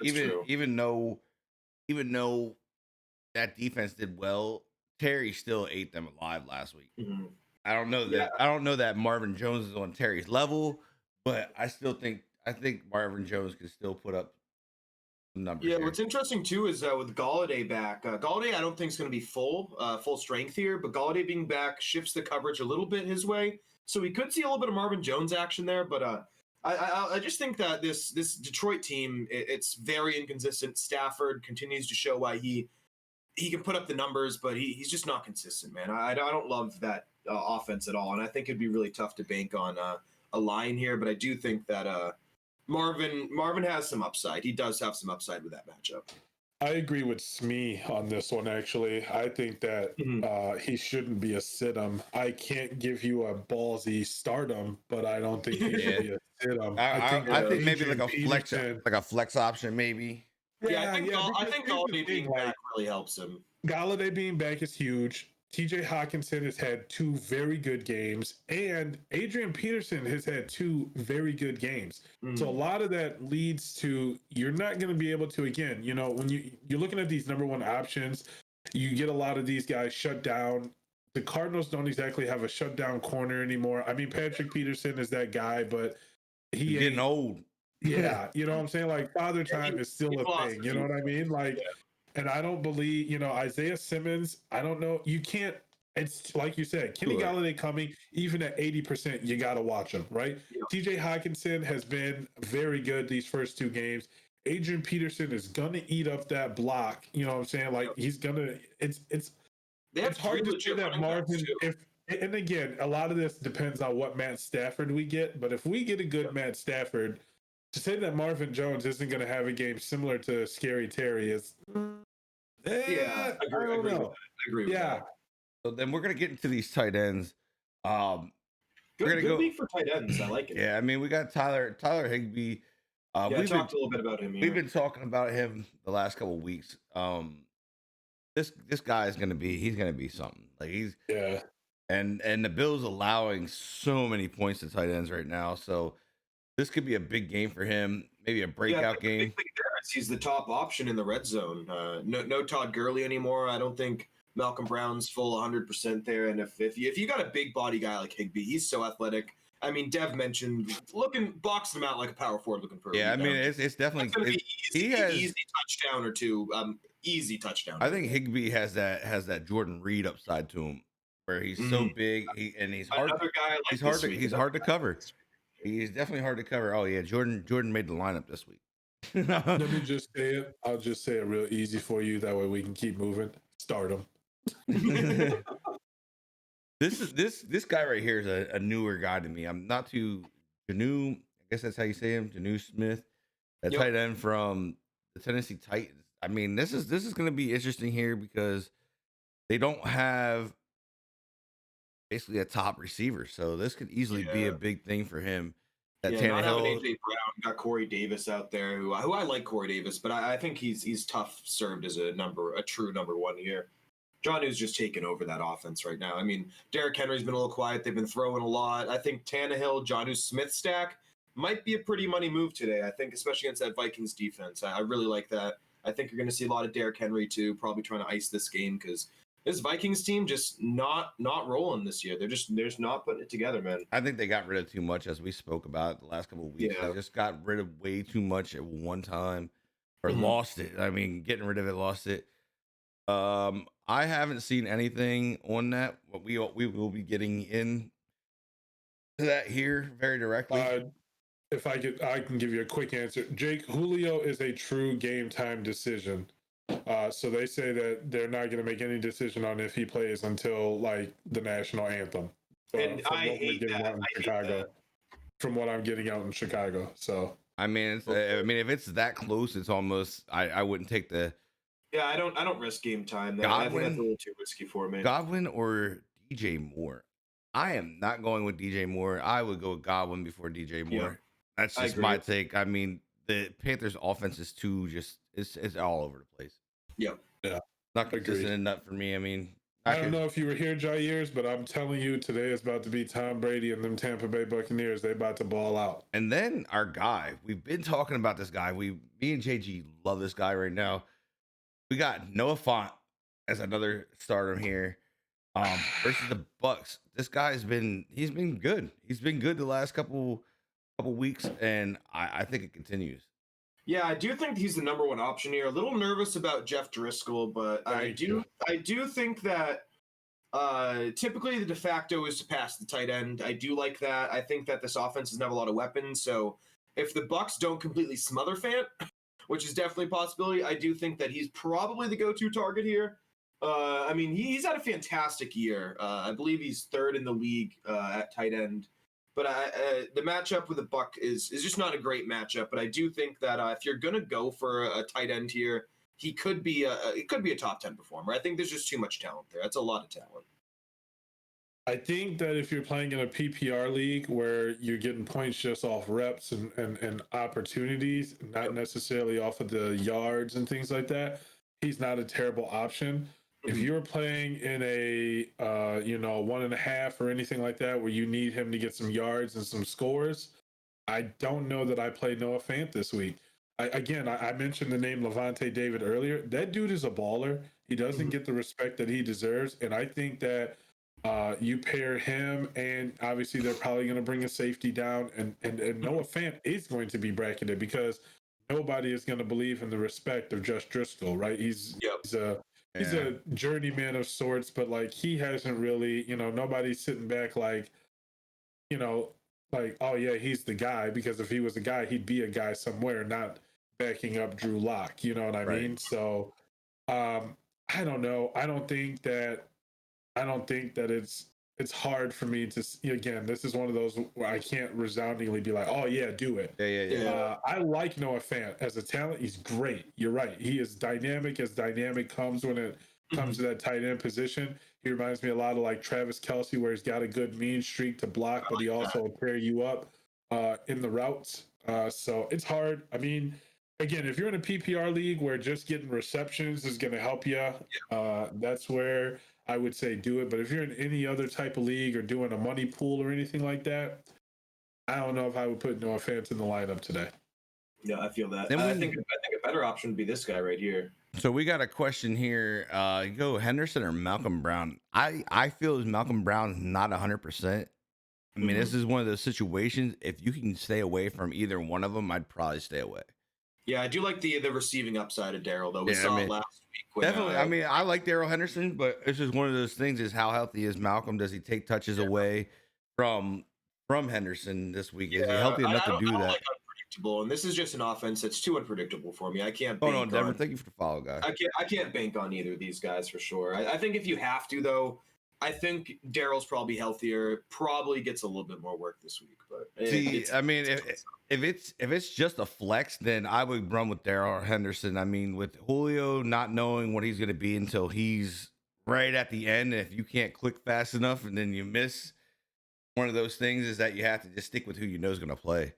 even though that defense did well, Terry still ate them alive last week. Mm-hmm. I don't know that Marvin Jones is on Terry's level, but I think Marvin Jones can still put up some numbers. Yeah, what's interesting too is with Golladay back. Golladay, I don't think is going to be full strength here, but Golladay being back shifts the coverage a little bit his way. So we could see a little bit of Marvin Jones action there, but I just think that this Detroit team, it's very inconsistent. Stafford continues to show why he he can put up the numbers, but he's just not consistent, man. I don't love that offense at all, and I think it'd be really tough to bank on a line here. But I do think that Marvin has some upside. He does have some upside with that matchup. I agree with Smee on this one, actually. I think that he shouldn't be a sit-em. I can't give you a ballsy start-em, but I don't think he should be a sit-em. I think maybe Adrian like a flex option, maybe. I think Galladay being back really helps him. Galladay being back is huge. TJ Hawkinson has had 2 very good games, and Adrian Peterson has had 2 very good games. So a lot of that leads to you're not going to be able to, again, when you're looking at these number one options, you get a lot of these guys shut down. The Cardinals don't exactly have a shutdown corner anymore. I mean, Patrick Peterson is that guy, but he's getting old. Yeah, you know what I'm saying? Like, father time is still a thing. You know what I mean? Like, and I don't believe, Isaiah Simmons, I don't know. You can't, it's like you said, Kenny Galladay coming, even at 80%, you got to watch him, right? Yeah. TJ Hawkinson has been very good these first 2 games. Adrian Peterson is going to eat up that block. You know what I'm saying? Like, he's going to, it's hard to say that Marvin, and again, a lot of this depends on what Matt Stafford we get, but if we get a good Matt Stafford, to say that Marvin Jones isn't going to have a game similar to Scary Terry is, I agree with that. So then we're going to get into these tight ends. Good week for tight ends. I like it. Yeah, I mean, we got Tyler Higbee. We talked a little bit about him. We've been talking about him the last couple of weeks. This guy is going to be something. Like and the Bills allowing so many points to tight ends right now. So this could be a big game for him, maybe a breakout game. The big thing there is he's the top option in the red zone. No Todd Gurley anymore. I don't think Malcolm Brown's full 100% there. And if you got a big body guy like Higbee, he's so athletic. I mean, Dev mentioned boxing him out like a power forward looking for. Yeah, I mean, it's definitely easy touchdown or 2. Easy touchdown. I think Higbee has that Jordan Reed upside to him, where he's so big he's hard. Another guy he's hard to cover. He's definitely hard to cover. Oh yeah, Jordan made the lineup this week. Let me just say it. I'll just say it real easy for you. That way we can keep moving. Start him. This guy right here is a newer guy to me. I'm not too Janu. I guess that's how you say him, Janu Smith, tight end from the Tennessee Titans. I mean, this is going to be interesting here because they don't have basically a top receiver, so this could easily be a big thing for him. Not having AJ Brown, got Corey Davis out there, who I like Corey Davis, but I think he's tough served as a true number 1 here. Jonnu's just taken over that offense right now. I mean, Derrick Henry's been a little quiet. They've been throwing a lot. I think Tannehill, Jonnu Smith stack might be a pretty money move today. I think, especially against that Vikings defense. I really like that. I think you're going to see a lot of Derrick Henry too, probably trying to ice this game because this Vikings team just not rolling this year. They're just not putting it together, man. I think they got rid of too much, as we spoke about the last couple of weeks. They just got rid of way too much at one time, or lost it. I mean, getting rid of it, lost it. I haven't seen anything on that. But we will be getting in to that here very directly. If I can give you a quick answer. Jake, Julio is a true game time decision. So they say that they're not going to make any decision on if he plays until like the national anthem. And I hate that. From what I'm getting out in Chicago. So I mean, if it's that close, it's almost I wouldn't take the. Yeah, I don't risk game time. I think that's a little too risky for me. Godwin or DJ Moore? I am not going with DJ Moore. I would go with Godwin before DJ Moore. Yeah, that's just my take. I mean, the Panthers' offense is it's all over the place. Yeah. Not consistent enough for me. I mean, I don't know if you were here, Jair's, but I'm telling you, today is about to be Tom Brady and them Tampa Bay Buccaneers. They about to ball out. And then our guy, we've been talking about this guy. Me and JG love this guy right now. We got Noah Fant as another starter here versus the Bucks. This guy he's been good. He's been good the last couple weeks, and I think it continues. Yeah, I do think he's the number 1 option here. A little nervous about Jeff Driscoll, but I do think that typically the de facto is to pass the tight end. I do like that. I think that this offense doesn't have a lot of weapons, so if the Bucks don't completely smother Fant, which is definitely a possibility. I do think that he's probably the go-to target here. I mean, he's had a fantastic year. I believe he's third in the league at tight end. But the matchup with the Buck is just not a great matchup. But I do think that if you're gonna go for a tight end here, he could be it could be a top 10 performer. I think there's just too much talent there. That's a lot of talent. I think that if you're playing in a PPR league where you're getting points just off reps and opportunities, not necessarily off of the yards and things like that, he's not a terrible option. If you're playing in a 1.5 or anything like that where you need him to get some yards and some scores, I don't know that I play Noah Fant this week. I mentioned the name Levante David earlier. That dude is a baller. He doesn't get the respect that he deserves, and I think that you pair him, and obviously they're probably going to bring a safety down, and Noah Fant is going to be bracketed because nobody is going to believe in the respect of Josh Driscoll, right? He's a journeyman of sorts, but like he hasn't really, nobody's sitting back like, oh yeah, he's the guy, because if he was a guy, he'd be a guy somewhere, not backing up Drew Lock. You know what I mean? So I don't know. I don't think that it's hard for me to, again, this is one of those where I can't resoundingly be like, oh yeah, do it. Yeah. I like Noah Fant as a talent. He's great. You're right. He is dynamic as dynamic comes when it comes to that tight end position. He reminds me a lot of like Travis Kelce, where he's got a good mean streak to block, but he also will pair you up in the routes. So it's hard. I mean, again, if you're in a PPR league where just getting receptions is going to help you, that's where I would say do it. But if you're in any other type of league or doing a money pool or anything like that, I don't know if I would put Noah Fant in the lineup today. Yeah, I feel that. I think a better option would be this guy right here. So we got a question here. Go Henderson or Malcolm Brown? I feel as Malcolm Brown is not 100%. I mean, this is one of those situations. If you can stay away from either one of them, I'd probably stay away. Yeah, I do like the receiving upside of Darrell, though. We saw it last week. When, definitely. I mean, I like Darrell Henderson, but it's just one of those things: is how healthy is Malcolm? Does he take touches away from Henderson this week? Is he healthy enough to do that? Like unpredictable, and this is just an offense that's too unpredictable for me. I can't. Oh no, Devin, thank you for the follow, guys. I can't bank on either of these guys for sure. I think if you have to, though, I think Darrell's probably healthier, probably gets a little bit more work this week. But see, I mean, if it's just a flex, then I would run with Darrell Henderson. I mean, with Julio not knowing what he's going to be until he's right at the end, if you can't click fast enough and then you miss, one of those things is that you have to just stick with who you know is going to play.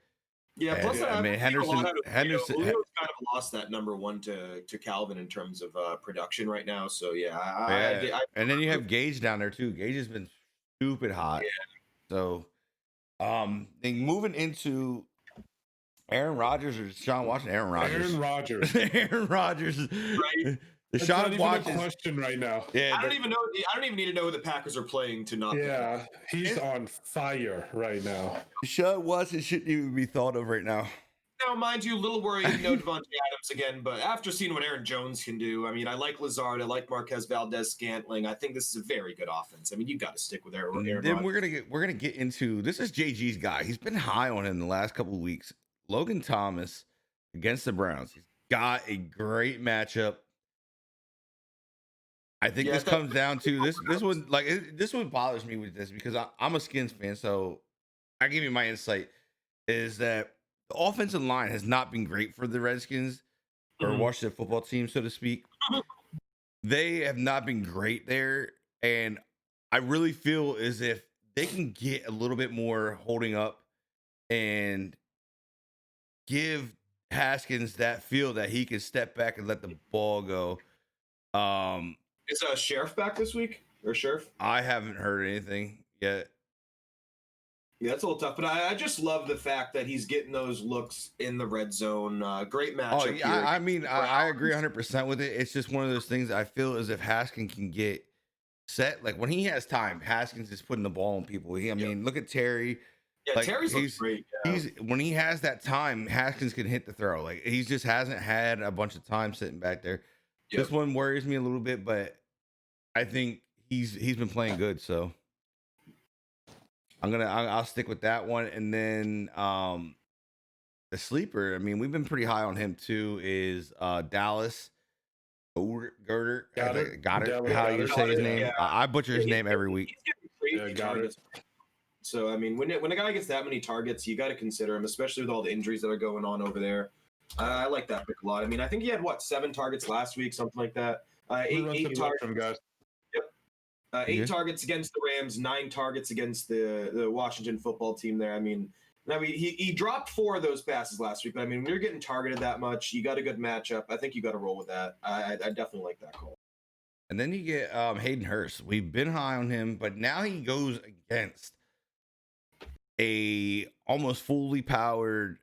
Yeah, plus I mean, Henderson Julio's kind of lost that number one to Calvin in terms of production right now. So yeah, and then you have Gage down there too. Gage has been stupid hot. Yeah. So, then moving into Aaron Rodgers or Deshaun Watson. Aaron Rodgers. Aaron Rodgers. Right. Deshaun Watson. A question right now. Yeah, I don't even need to know who the Packers are playing to not. Yeah, he's on fire right now. Deshaun Watson shouldn't even be thought of right now. Now, mind you, a little worried, no Devontae Adams again, but after seeing what Aaron Jones can do, I mean, I like Lazard, I like Marquez Valdez-Scantling. I think this is a very good offense. I mean, you got to stick with Aaron. Then we're gonna get into this. Is JG's guy? He's been high on him the last couple of weeks. Logan Thomas against the Browns. He's got a great matchup. I think this comes down to this one. Like this one bothers me with this because I'm a Skins fan, so I give you my insight is that the offensive line has not been great for the Redskins or Washington football team, so to speak. They have not been great there, and I really feel as if they can get a little bit more holding up and give Haskins that feel that he can step back and let the ball go. Is Sheriff back this week or Sheriff? I haven't heard anything yet. Yeah, that's a little tough, but I just love the fact that he's getting those looks in the red zone. Great matchup. Oh, yeah, I mean, I agree 100% with it. It's just one of those things I feel as if Haskins can get set. Like when he has time, Haskins is putting the ball on people. I mean, look at Terry. Yeah, like, Terry's great. Yeah. When he has that time, Haskins can hit the throw. Like he just hasn't had a bunch of time sitting back there. Yep. This one worries me a little bit, but I think he's been playing good, so I'll stick with that one. And then a sleeper. I mean, we've been pretty high on him too. Is Dallas Goddard? Goddard? How you say his name? Yeah. I butcher his name every week. He's getting crazy targets. So I mean, when a guy gets that many targets, you got to consider him, especially with all the injuries that are going on over there. I like that pick a lot. I mean, I think he had 7 targets last week, something like that. Eight targets. Yep. 8 targets against the Rams, 9 targets against the Washington football team. There, I mean, he dropped 4 of those passes last week. But I mean, when you're getting targeted that much, you got a good matchup. I think you got to roll with that. I definitely like that call. And then you get Hayden Hurst. We've been high on him, but now he goes against a almost fully powered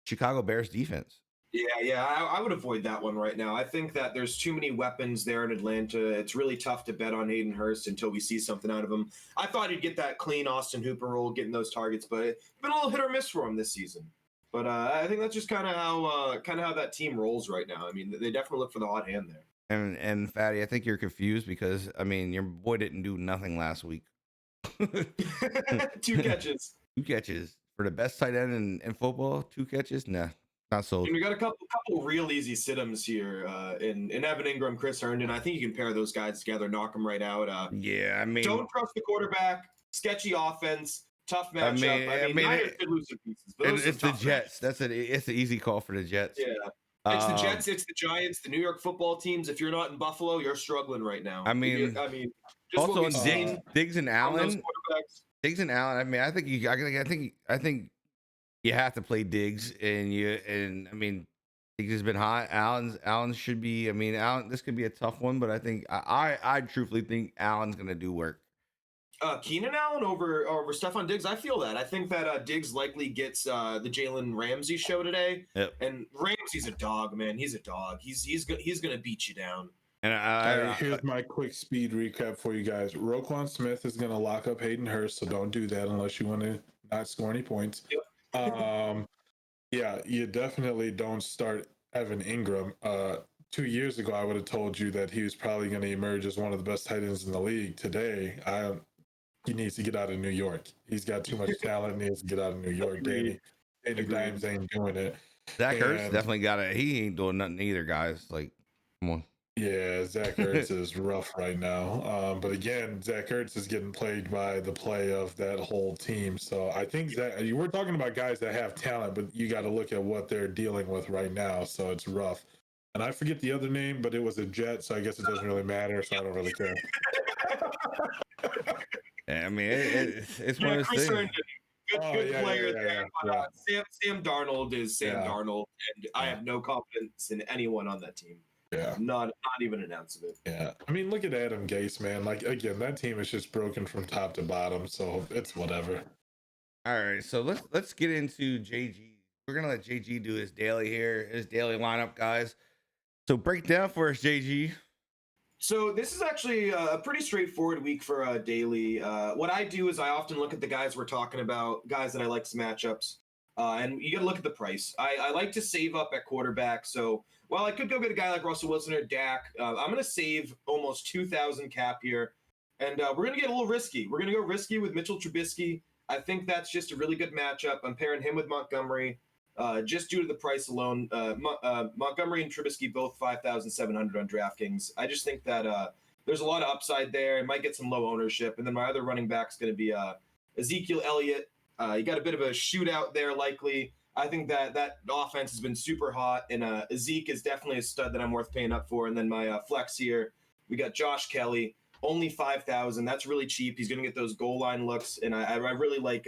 Chicago Bears defense. Yeah, I would avoid that one right now. I think that there's too many weapons there in Atlanta. It's really tough to bet on Hayden Hurst until we see something out of him. I thought he'd get that clean Austin Hooper role, getting those targets, but it's been a little hit or miss for him this season. But I think that's just kind of how that team rolls right now. I mean, they definitely look for the hot hand there. And Fatty, I think you're confused because I mean your boy didn't do nothing last week. 2 catches. 2 catches for the best tight end in football. 2 catches, nah, not sold. And we got a couple real easy sit-ems here in Evan Ingram, Chris Herndon. I think you can pair those guys together, knock them right out. Yeah, I mean, don't trust the quarterback. Sketchy offense, tough matchup. I mean Niners could lose some pieces, but it's the Jets. It's an easy call for the Jets. Yeah. It's the Jets, it's the Giants, the New York football teams. If you're not in Buffalo, you're struggling right now. I mean, just also Diggs and Allen. Diggs and Allen. I mean, I think you have to play Diggs, and I mean, Diggs has been hot. Allen should be. I mean, Allen. This could be a tough one, but I think I truthfully think Allen's gonna do work. Keenan Allen over Stephon Diggs. I feel that. I think that Diggs likely gets the Jalen Ramsey show today. Yep. And Ramsey's a dog, man. He's a dog. He's gonna beat you down. And here's my quick speed recap for you guys. Roquan Smith is gonna lock up Hayden Hurst, so don't do that unless you want to not score any points. Yep. Yeah, you definitely don't start Evan Ingram. 2 years ago, I would have told you that he was probably going to emerge as one of the best tight ends in the league. Today, he needs to get out of New York. He's got too much talent. Needs to get out of New York. Danny Dimes ain't doing it. Zach Ertz definitely got it. He ain't doing nothing either, guys. Like, come on. Yeah, Zach Ertz is rough right now. But again, Zach Ertz is getting played by the play of that whole team. So I think we're talking about guys that have talent, but you got to look at what they're dealing with right now. So it's rough. And I forget the other name, but it was a Jet, so I guess it doesn't really matter. So I don't really care. I mean, it's one of those things. Good player there. But, Sam Darnold is Sam Darnold, and I have no confidence in anyone on that team. Yeah, not even an ounce of it. Yeah, I mean, look at Adam Gase, man. Like again, that team is just broken from top to bottom, so it's whatever. All right, so let's get into JG. We're gonna let JG do his daily here, his daily lineup, guys. So break down for us, JG. So this is actually a pretty straightforward week for daily. What I do is I often look at the guys we're talking about, guys that I like some matchups, and you got to look at the price. I like to save up at quarterback. So while I could go get a guy like Russell Wilson or Dak, I'm going to save almost 2,000 cap here, and we're going to get a little risky. We're going to go risky with Mitchell Trubisky. I think that's just a really good matchup. I'm pairing him with Montgomery. Just due to the price alone, Montgomery and Trubisky both 5,700 on DraftKings. I just think that there's a lot of upside there. It might get some low ownership, and then my other running back is going to be Ezekiel Elliott. You got a bit of a shootout there, likely. I think that offense has been super hot, and Zeke is definitely a stud that I'm worth paying up for. And then my flex here, we got Josh Kelly, only 5,000. That's really cheap. He's going to get those goal line looks, and I really like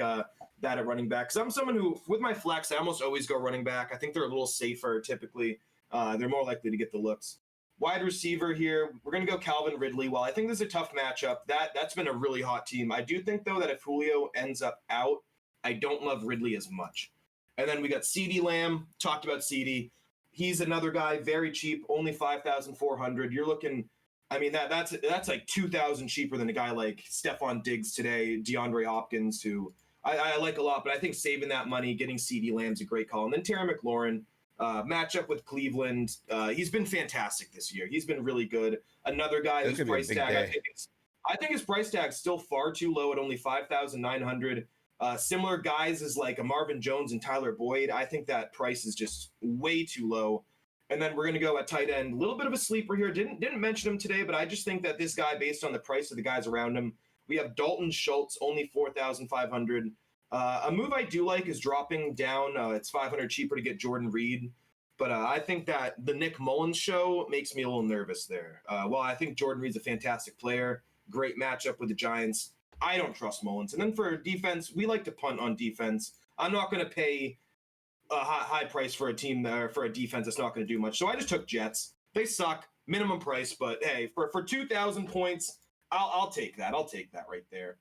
that at running back. Because I'm someone who, with my flex, I almost always go running back. I think they're a little safer typically. They're more likely to get the looks. Wide receiver here, we're going to go Calvin Ridley. While I think this is a tough matchup, that's been a really hot team. I do think, though, that if Julio ends up out, I don't love Ridley as much. And then we got CeeDee Lamb. Talked about CeeDee. He's another guy, very cheap, only 5,400. You're looking, I mean, that's like 2,000 cheaper than a guy like Stephon Diggs today, DeAndre Hopkins, who I like a lot, but I think saving that money, getting CeeDee Lamb's a great call. And then Terry McLaurin, matchup with Cleveland. He's been fantastic this year. He's been really good. Another guy whose price tag, I think his price tag is still far too low at only 5,900. Similar guys as like a Marvin Jones and Tyler Boyd. I think that price is just way too low. And then we're going to go at tight end. A little bit of a sleeper here. Didn't mention him today, but I just think that this guy, based on the price of the guys around him, we have Dalton Schultz, only 4,500. A move I do like is dropping down. It's 500 cheaper to get Jordan Reed. But I think that the Nick Mullins show makes me a little nervous there. While I think Jordan Reed's a fantastic player, great matchup with the Giants, I don't trust Mullins. And then for defense, we like to punt on defense. I'm not going to pay a high price for a team there for a defense that's not going to do much. So I just took Jets. They suck, minimum price, but hey, for 2,000 points, I'll take that. I'll take that right there.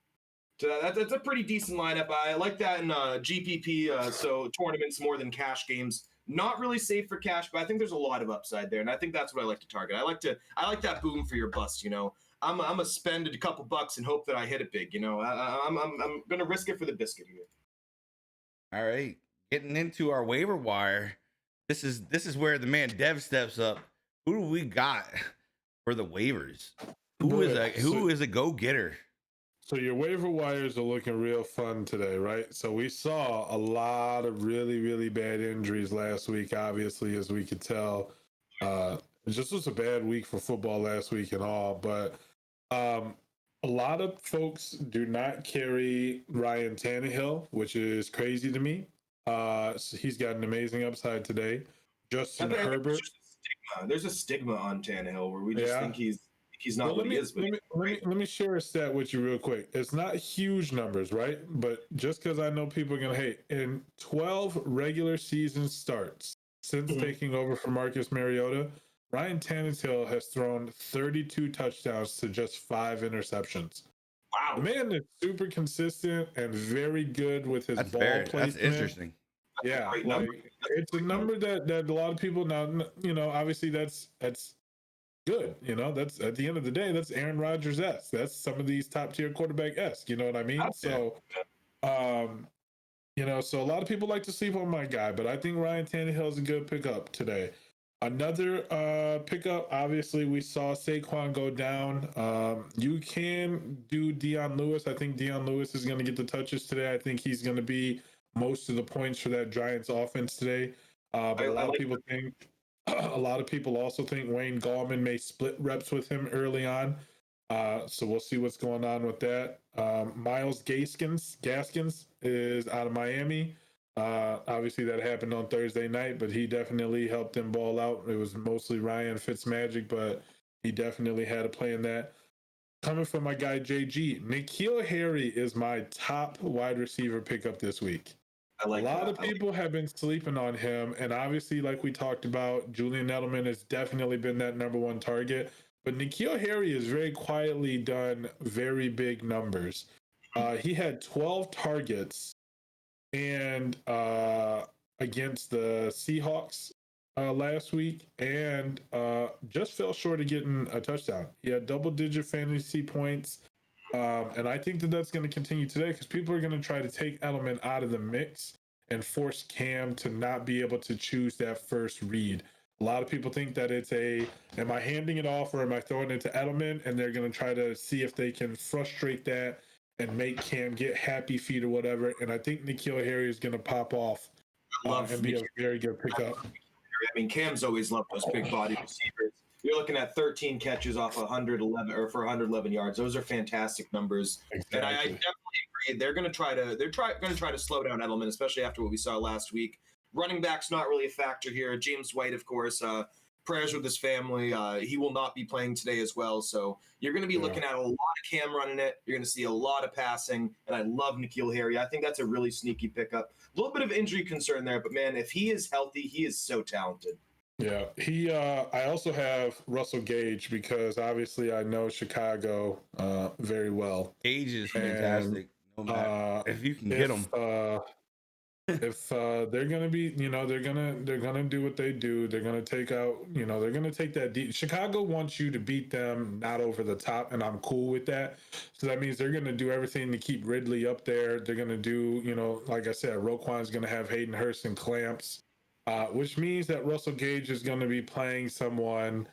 So that's a pretty decent lineup. I like that in GPP, so tournaments more than cash games. Not really safe for cash, but I think there's a lot of upside there, and I think that's what I like to target. I like that boom for your bust. You know, I'm gonna spend a couple bucks and hope that I hit it big. You know, I'm gonna risk it for the biscuit here. All right, getting into our waiver wire. This is where the man Dev steps up. Who do we got for the waivers? Who is a go getter? So your waiver wires are looking real fun today, right? So we saw a lot of really, really bad injuries last week, obviously, as we could tell. It just was a bad week for football last week and all, but a lot of folks do not carry Ryan Tannehill, which is crazy to me. So he's got an amazing upside today. Justin Herbert. There's a stigma on Tannehill where we just think he's not what he is. Let me share a stat with you real quick. It's not huge numbers, right? But just because I know people are going to hate, in 12 regular season starts since taking over for Marcus Mariota, Ryan Tannehill has thrown 32 touchdowns to just 5 interceptions. Wow. The man is super consistent and very good with his ball placement. That's interesting. Yeah, like it's a number that a lot of people now, you know, obviously that's good. You know, that's at the end of the day, that's Aaron Rodgers-esque. That's some of these top tier quarterback-esque. You know what I mean? So, you know, so a lot of people like to sleep on my guy, but I think Ryan Tannehill is a good pickup today. Another pickup, obviously, we saw Saquon go down. You can do Dion Lewis. I think Dion Lewis is going to get the touches today. I think he's going to be most of the points for that Giants offense today. But a lot of people also think Wayne Gallman may split reps with him early on. So we'll see what's going on with that. Miles Gaskins is out of Miami. Obviously that happened on Thursday night, but he definitely helped them ball out. It was mostly Ryan Fitzmagic, but he definitely had a play in that. Coming from my guy JG, N'Keal Harry is my top wide receiver pickup this week. A lot of people have been sleeping on him, and obviously, like we talked about, Julian Edelman has definitely been that number one target. But N'Keal Harry has very quietly done very big numbers. He had 12 targets and against the Seahawks last week, and just fell short of getting a touchdown. He had double-digit fantasy points. And I think that that's going to continue today because people are going to try to take Edelman out of the mix and force Cam to not be able to choose that first read. A lot of people think that it's am I handing it off or am I throwing it to Edelman? And they're going to try to see if they can frustrate that and make Cam get happy feet or whatever. And I think N'Keal Harry is going to pop off and be a very good pickup. I mean, Cam's always loved those big body receivers. You're looking at 13 catches off 111 or for 111 yards. Those are fantastic numbers. Exactly. And I definitely agree. They're going to try to slow down Edelman, especially after what we saw last week. Running back's not really a factor here. James White, of course, prayers with his family. He will not be playing today as well. So you're going to be looking at a lot of Cam running it. You're going to see a lot of passing. And I love N'Keal Harry. I think that's a really sneaky pickup. A little bit of injury concern there, but man, if he is healthy, he is so talented. Yeah, I also have Russell Gage because obviously I know Chicago very well. Gage is fantastic. No matter if you can get him. If they're gonna be, they're gonna do what they do. They're gonna take out, they're gonna take that deep. Chicago wants you to beat them, not over the top, and I'm cool with that. So that means they're gonna do everything to keep Ridley up there. They're gonna do, like I said, Roquan's gonna have Hayden Hurst and clamps. Which means that Russell Gage is going to be playing someone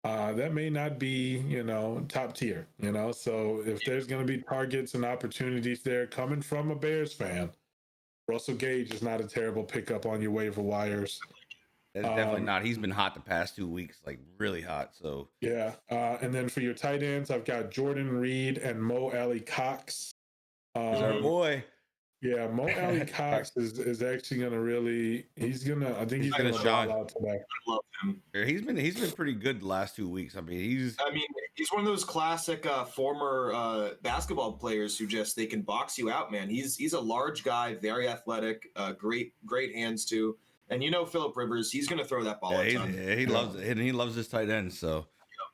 that may not be, top tier, So if there's going to be targets and opportunities there coming from a Bears fan, Russell Gage is not a terrible pickup on your waiver wires. That's definitely not. He's been hot the past 2 weeks, like really hot. So yeah. And then for your tight ends, I've got Jordan Reed and Mo Alley Cox. he's our boy. Yeah, Mo Alley Cox is actually gonna really. I think he's gonna shine ball out today. I love him. He's been pretty good the last 2 weeks. I mean, he's one of those classic former basketball players who they can box you out, man. He's a large guy, very athletic, great hands too. And Philip Rivers, he's gonna throw that ball. He loves it, and he loves his tight end. So.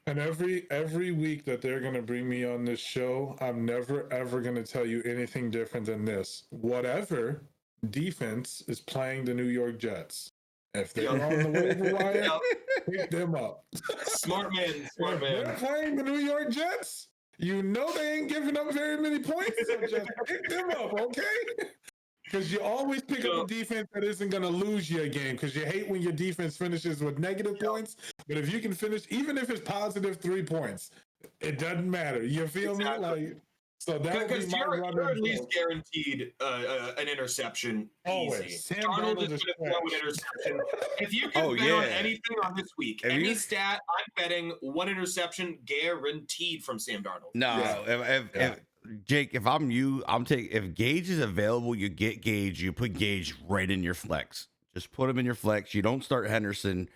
And every week that they're going to bring me on this show, I'm never ever going to tell you anything different than this. Whatever defense is playing the New York Jets, if they're on the waiver wire, pick them up. Smart man. They're playing the New York Jets. They ain't giving up very many points. So just pick them up, okay? Because you always pick up a defense that isn't going to lose you a game, because you hate when your defense finishes with negative points. But if you can finish, even if it's positive 3 points, it doesn't matter. You feel me? So that would be my you're at least guaranteed an interception. Always. Sam Darnold is going to throw an interception. If you can bet on anything on this week, any stat, I'm betting one interception guaranteed from Sam Darnold. No, Jake, if I'm you, if Gage is available, you get Gage. You put Gage right in your flex. Just put him in your flex. You don't start Henderson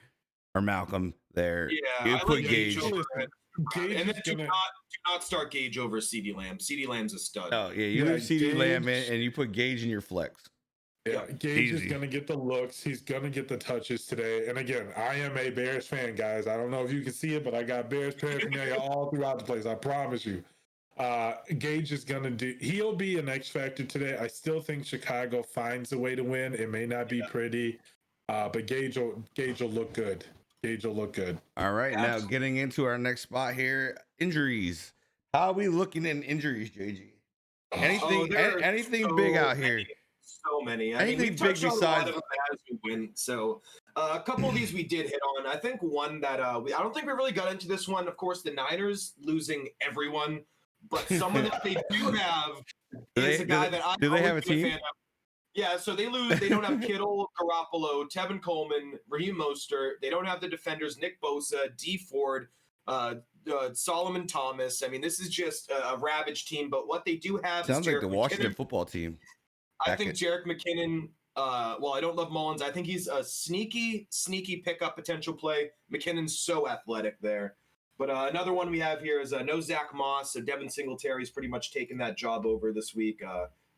or Malcolm there. Yeah, you put Gage. And then do not start Gage over CeeDee Lamb. CeeDee Lamb's a stud. Oh yeah, you have CeeDee Lamb and you put Gage in your flex. Yeah, Gage is going to get the looks. He's going to get the touches today. And again, I am a Bears fan, guys. I don't know if you can see it, but I got Bears paraphernalia all throughout the place. I promise you. Gage is going to he'll be an X factor today. I still think Chicago finds a way to win. It may not be pretty, but Gage will look good. Gage will look good. All right. Absolutely. Now getting into our next spot here, injuries. How are we looking in injuries, JG? Anything big out here? So many. Anything big besides as we win. So a couple of these we did hit on. I think one that I don't think we really got into this one. Of course, the Niners losing everyone. But someone that they do have is a guy that I'm do they have a team? Fan of. Yeah, so they lose. They don't have Kittle, Garoppolo, Tevin Coleman, Raheem Mostert. They don't have the defenders Nick Bosa, D Ford, Solomon Thomas. I mean, this is just a ravaged team. But what they do have sounds is like the Washington football team. I think Jerick McKinnon. Well, I don't love Mullins. I think he's a sneaky pickup potential play. McKinnon's so athletic there. But another one we have here is no Zach Moss. So Devin Singletary's pretty much taken that job over this week.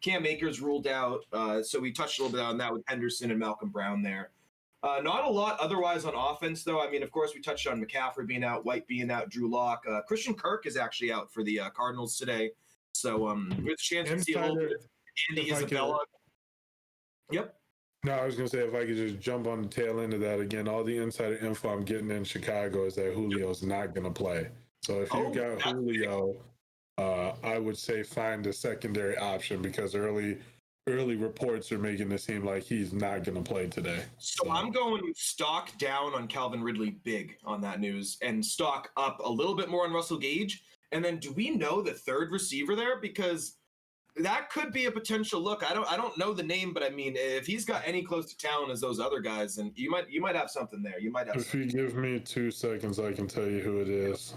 Cam Akers ruled out. So we touched a little bit on that with Henderson and Malcolm Brown there. Not a lot otherwise on offense, though. I mean, of course, we touched on McCaffrey being out, White being out, Drew Lock. Christian Kirk is actually out for the Cardinals today. So there's a chance to see a little bit of Andy Isabella. Yep. No, I was going to say, if I could just jump on the tail end of that again, all the insider info I'm getting in Chicago is that Julio's not going to play. So if you got Julio, I would say find a secondary option, because early reports are making it seem like he's not going to play today. So I'm going stock down on Calvin Ridley big on that news, and stock up a little bit more on Russell Gage. And then do we know the third receiver there? Because that could be a potential look. I don't know the name, but I mean, if he's got any close to talent as those other guys, then you might have something there. You might have. If you give me 2 seconds, I can tell you who it is.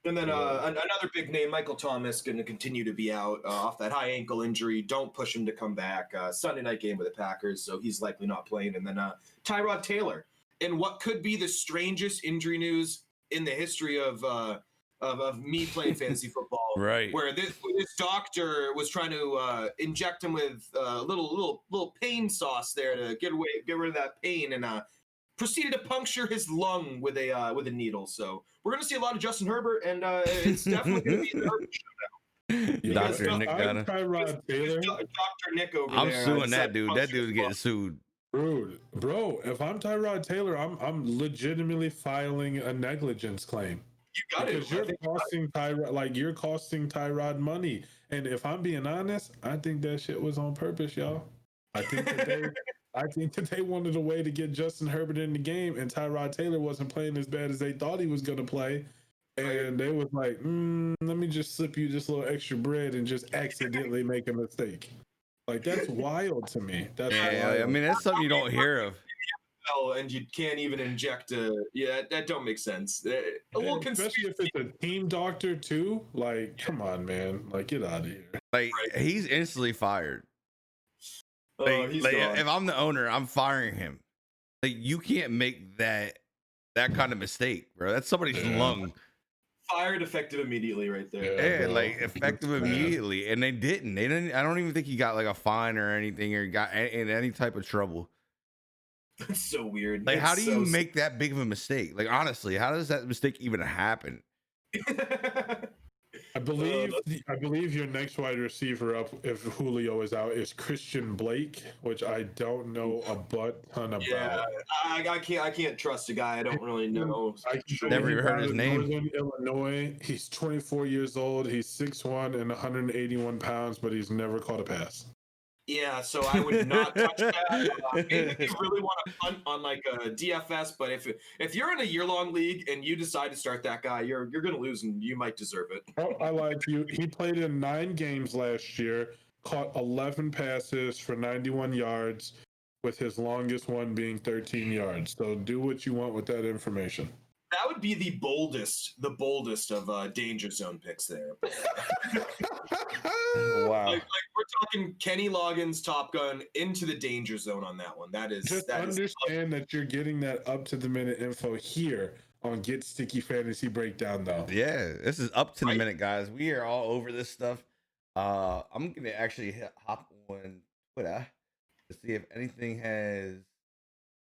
And then another big name, Michael Thomas, going to continue to be out off that high ankle injury. Don't push him to come back. Sunday night game with the Packers, so he's likely not playing. And then Tyrod Taylor, in what could be the strangest injury news in the history of me playing fantasy football. Right. Where this doctor was trying to inject him with a little pain sauce there to get rid of that pain, and proceeded to puncture his lung with a needle. So we're going to see a lot of Justin Herbert, and it's definitely going to be the Herbert show now. Dr. Nick Gunner. Tyrod Taylor. Dr. Nick over I'm there. suing that dude. That dude's getting sued. Bro, if I'm Tyrod Taylor, I'm legitimately filing a negligence claim. You got because you're costing Tyrod, you're costing Tyrod money. And if I'm being honest, I think that shit was on purpose, y'all. I think that I think that they wanted a way to get Justin Herbert in the game, and Tyrod Taylor wasn't playing as bad as they thought he was going to play. And they was like, let me just slip you just a little extra bread and just accidentally make a mistake. Like, that's wild to me. That's wild. I mean, that's something you don't hear of. And you can't even inject that don't make sense. A little Especially if it's a team doctor too. Like, come on, man. Like, get out of here. Like, he's instantly fired. He's gone. If I'm the owner, I'm firing him. Like, you can't make that kind of mistake, bro. That's somebody's lung. Fired effective immediately right there. Yeah, like effective immediately. And they didn't. I don't even think he got like a fine or anything or got in any type of trouble. That's so weird. Like, how do you make that big of a mistake? Like, honestly, how does that mistake even happen? I believe your next wide receiver up, if Julio is out, is Christian Blake, which I don't know a ton about. Yeah, I can't trust a guy I don't really know. Never even heard his name. Northern Illinois. He's 24 years old. He's 6'1" and 181 pounds, but he's never caught a pass. Yeah, so I would not touch that. Maybe if you really want to punt on like a DFS, but if you're in a year-long league and you decide to start that guy, you're going to lose and you might deserve it. Oh, I like you. He played in 9 games last year, caught 11 passes for 91 yards, with his longest one being 13 yards. So do what you want with that information. That would be the boldest of danger zone picks there. Wow. Like we're talking Kenny Loggins, Top Gun into the danger zone on that one. Understand that you're getting that up to the minute info here on Get Sticky Fantasy Breakdown, though. Yeah, this is up to the minute, guys. We are all over this stuff. I'm gonna actually hop on Twitter to see if anything has.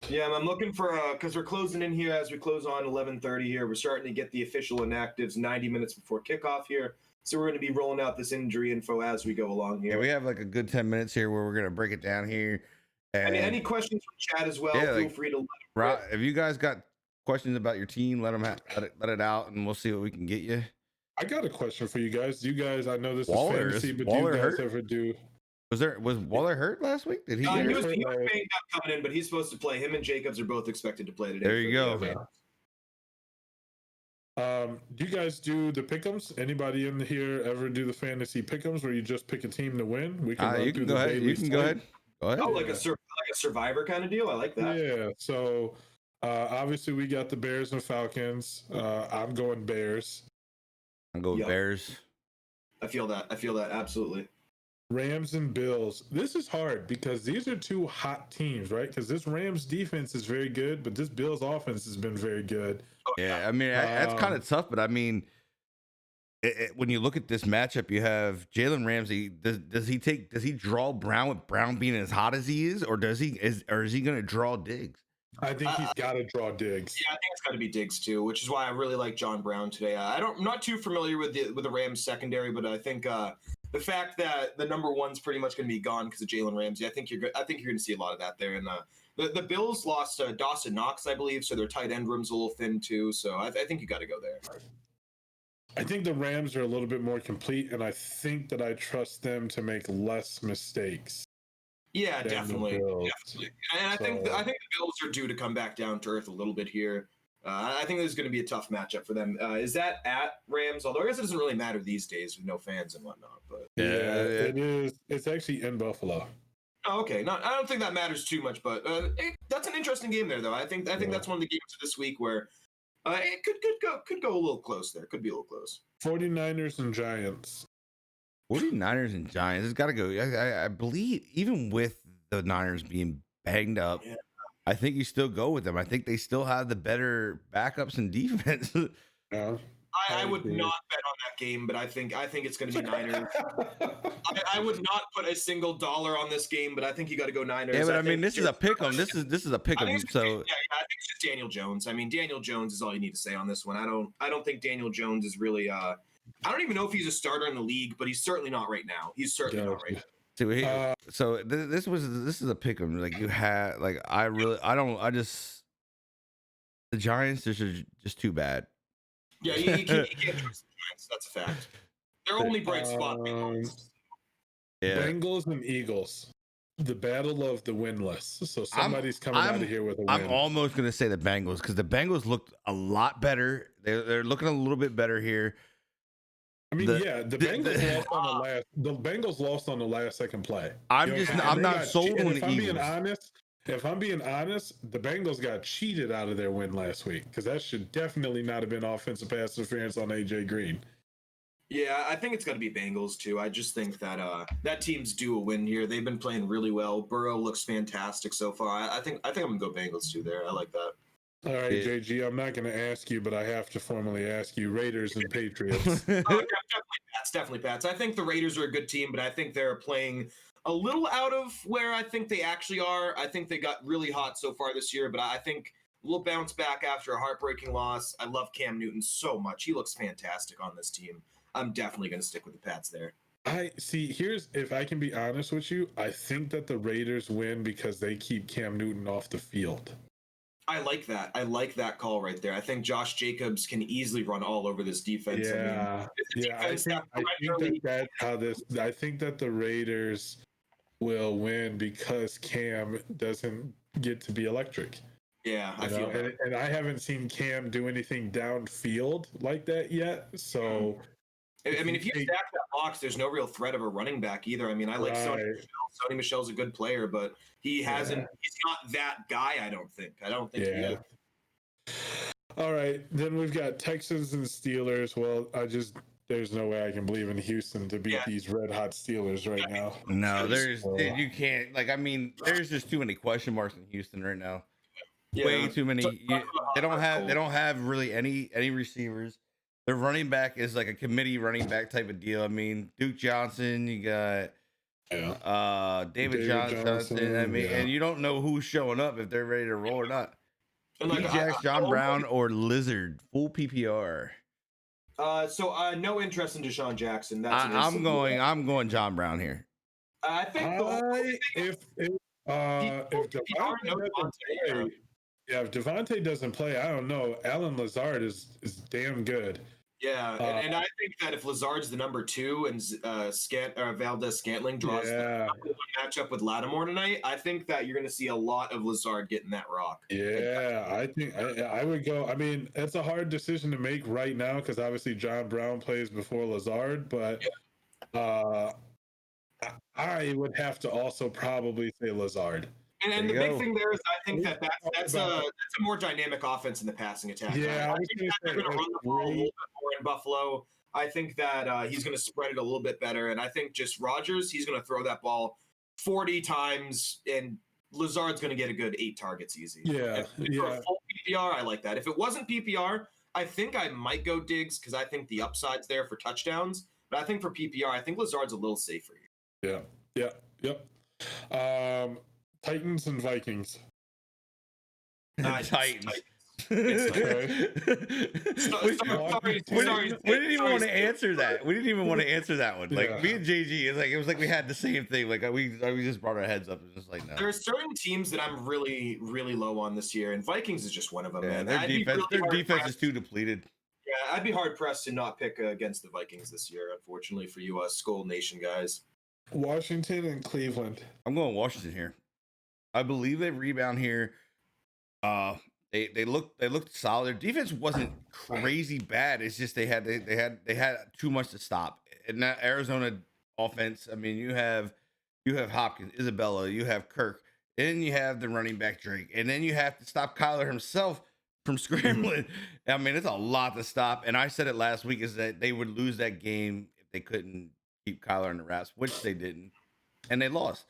Yeah, I'm looking for because we're closing in here as we close on 11:30 here. We're starting to get the official inactives 90 minutes before kickoff here. So we're going to be rolling out this injury info as we go along here. Yeah, we have like a good 10 minutes here where we're going to break it down here. And any questions from chat as well, feel free to let if you guys got questions about your team, let them let it out and we'll see what we can get you. I got a question for you guys. Do you guys, I know this is fantasy, but do you guys ever do... Was Waller hurt last week? Did he? He was banged up coming in, but he's supposed to play. Him and Jacobs are both expected to play today. There you go. Do you guys do the pick'ems? Anybody in here ever do the fantasy pick'ems where you just pick a team to win? We can. You can go ahead. You can go ahead. Go ahead. Oh, like a survivor kind of deal. I like that. Yeah. So obviously we got the Bears and Falcons. I'm going Bears. I'm going Bears. I feel that. Absolutely. Rams and Bills. This is hard because these are two hot teams, right? Because this Rams defense is very good, but this Bills offense has been very good. Yeah, I mean that's kind of tough, but I mean, when you look at this matchup, you have Jalen Ramsey. Does he draw Brown with Brown being as hot as he is, or is he going to draw Diggs? I think he's got to draw Diggs. Yeah, I think it's got to be Diggs too, which is why I really like John Brown today. I'm not too familiar with the Rams secondary, but I think. The fact that the number one's pretty much going to be gone because of Jalen Ramsey, I think you're going to see a lot of that there. And the Bills lost Dawson Knox, I believe, so their tight end room's a little thin too. So I think you got to go there. I think the Rams are a little bit more complete, and I think that I trust them to make less mistakes. Yeah, definitely. And I think the Bills are due to come back down to earth a little bit here. I think this is going to be a tough matchup for them. Is that at Rams? Although I guess it doesn't really matter these days with no fans and whatnot. But it is. It's actually in Buffalo. Oh, okay. I don't think that matters too much, but that's an interesting game there, though. I think that's one of the games of this week where it could go a little close there. Could be a little close. 49ers and Giants. 49ers and Giants. It's got to go. I believe even with the Niners being banged up. Yeah. I think you still go with them. I think they still have the better backups and defense. I would not bet on that game, but I think it's going to be Niners. I would not put a single dollar on this game, but I think you got to go Niners. Yeah, but I mean, this is a pick'em. This is a pick'em. So I think it's just Daniel Jones. I mean, Daniel Jones is all you need to say on this one. I don't think Daniel Jones is really. I don't even know if he's a starter in the league, but he's certainly not right now. He's certainly not right now. So this is a pick'em. Like you had, like the Giants are just too bad. Yeah, you can't trust the Giants. That's a fact. Their only bright spot. Bengals and Eagles. the battle of the winless. So somebody's coming out of here with a win. I'm almost gonna say the Bengals because the Bengals looked a lot better. They're looking a little bit better here. I mean, the Bengals lost on the last. The Bengals lost on the last second play. I'm not sold on the Eagles. If I'm being honest, the Bengals got cheated out of their win last week because that should definitely not have been offensive pass interference on AJ Green. Yeah, I think it's got to be Bengals too. I just think that that team's due a win here. They've been playing really well. Burrow looks fantastic so far. I think I'm gonna go Bengals too there. I like that. All right, JG, I'm not going to ask you, but I have to formally ask you: Raiders and Patriots. Definitely Pats. I think the Raiders are a good team, but I think they're playing a little out of where I think they actually are. I think they got really hot so far this year, but I think we'll bounce back after a heartbreaking loss. I love Cam Newton so much. He looks fantastic on this team. I'm definitely going to stick with the Pats there. I see. If I can be honest with you, I think that the Raiders win because they keep Cam Newton off the field. I like that. I like that call right there. I think Josh Jacobs can easily run all over this defense. Yeah, I think that the Raiders will win because Cam doesn't get to be electric. Yeah, I feel that. And I haven't seen Cam do anything downfield like that yet. So, I mean, if you stack that box, there's no real threat of a running back either. I mean, I like Sony Michel. Sony Michel's a good player, but he's not that guy, I don't think he is. All right, then we've got Texans and Steelers. Well, there's no way I can believe in Houston to beat these red hot Steelers right now. No, you can't. Like, I mean, there's just too many question marks in Houston right now. Yeah. Way too many. They don't have really any receivers. Their running back is like a committee running back type of deal. I mean, Duke Johnson, you got David Johnson. I mean, and you don't know who's showing up if they're ready to roll or not. Jax, John Brown, or Lizard, full PPR. So no interest in Deshaun Jackson. I'm going John Brown here. I think if Devontae doesn't play, I don't know. Alan Lazard is damn good. Yeah, and I think that if Lazard's the number 2 and Valdez-Scantling draws the matchup with Lattimore tonight, I think that you're going to see a lot of Lazard getting that rock. Yeah, I think I would go. I mean, it's a hard decision to make right now because obviously John Brown plays before Lazard, but I would have to also probably say Lazard. And the big thing there is, I think that's a more dynamic offense in the passing attack. Yeah, I think they're going to run the ball a little bit more in Buffalo. I think that he's going to spread it a little bit better, and I think just Rodgers, he's going to throw that ball 40 times, and Lazard's going to get a good 8 targets easy. Yeah, for a full PPR, I like that. If it wasn't PPR, I think I might go Diggs because I think the upside's there for touchdowns. But I think for PPR, I think Lazard's a little safer. Yeah. Titans and Vikings. Titans. We didn't even want to answer that. We didn't even want to answer that one. Like me and JG, it was like we had the same thing. Like we just brought our heads up and just like no. There are certain teams that I'm really, really low on this year, and Vikings is just one of them. Yeah, man. their defense is too depleted. Yeah, I'd be hard pressed to not pick against the Vikings this year. Unfortunately for you, Skull Nation guys. Washington and Cleveland. I'm going Washington here. I believe they rebound here. They looked solid. Their defense wasn't crazy bad. It's just they had too much to stop. And that Arizona offense, I mean, you have Hopkins, Isabella, you have Kirk, and you have the running back Drake, and then you have to stop Kyler himself from scrambling. I mean, it's a lot to stop. And I said it last week is that they would lose that game if they couldn't keep Kyler in the wraps, which they didn't, and they lost.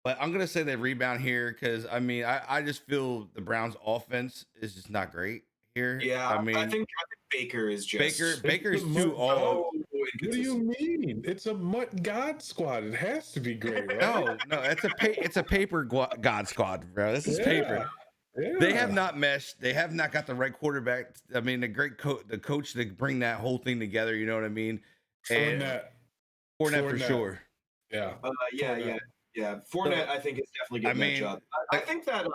But I'm going to say they rebound here because, I mean, I just feel the Browns' offense is just not great here. Yeah, I mean, I think Baker is just... Baker's too all... What do you mean? It's a Mutt God squad. It has to be great, right? No, it's a paper God squad, bro. This is paper. Yeah. They have not meshed. They have not got the right quarterback. I mean, the coach to bring that whole thing together. You know what I mean? Fournette for sure. Yeah. Yeah, Fournette, I think, is definitely getting that job. I think that,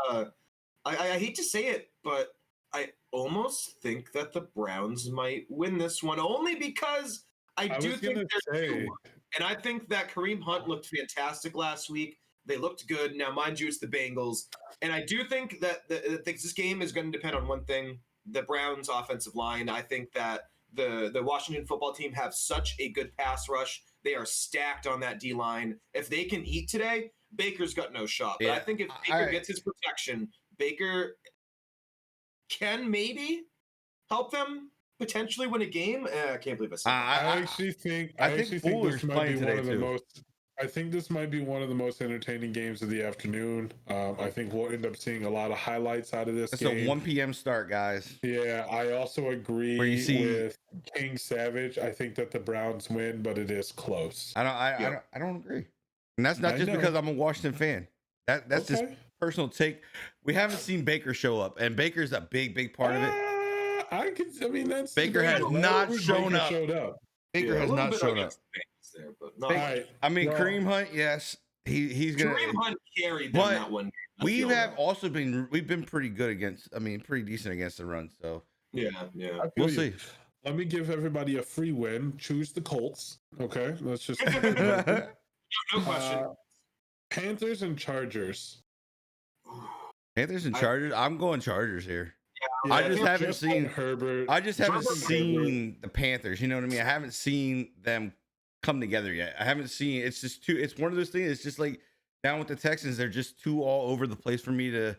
I hate to say it, but I almost think that the Browns might win this one, only because I do think they're due. And I think that Kareem Hunt looked fantastic last week. They looked good. Now, mind you, it's the Bengals, and I do think that this game is going to depend on one thing: the Browns' offensive line. I think that the Washington football team have such a good pass rush. They are stacked on that D line. If they can eat today, Baker's got no shot. But I think if Baker gets his protection, Baker can maybe help them potentially win a game. I can't believe I said that. I actually think this might be one of the most. I think this might be one of the most entertaining games of the afternoon. I think we'll end up seeing a lot of highlights out of this game. It's a 1 p.m. start, guys. Yeah, I also agree with King Savage. I think that the Browns win, but it is close. I don't agree, and that's not just because I'm a Washington fan. That's just personal take. We haven't seen Baker show up, and Baker's a big part of it. That's Baker has not shown up. Baker has not shown up. There, but no, I mean, Kareem Hunt, yes, he's gonna. Kareem Hunt carried them that one. We've been pretty good against. I mean, pretty decent against the run. So yeah, we'll see. Let me give everybody a free win. Choose the Colts. Okay, let's just. No question. Panthers and Chargers. Panthers and Chargers. I'm going Chargers here. Yeah, I just haven't seen Herbert. I just haven't seen the Panthers. You know what I mean? I haven't seen them come together yet. I haven't seen. It's just too. It's one of those things. It's just like down with the Texans. They're just too all over the place for me to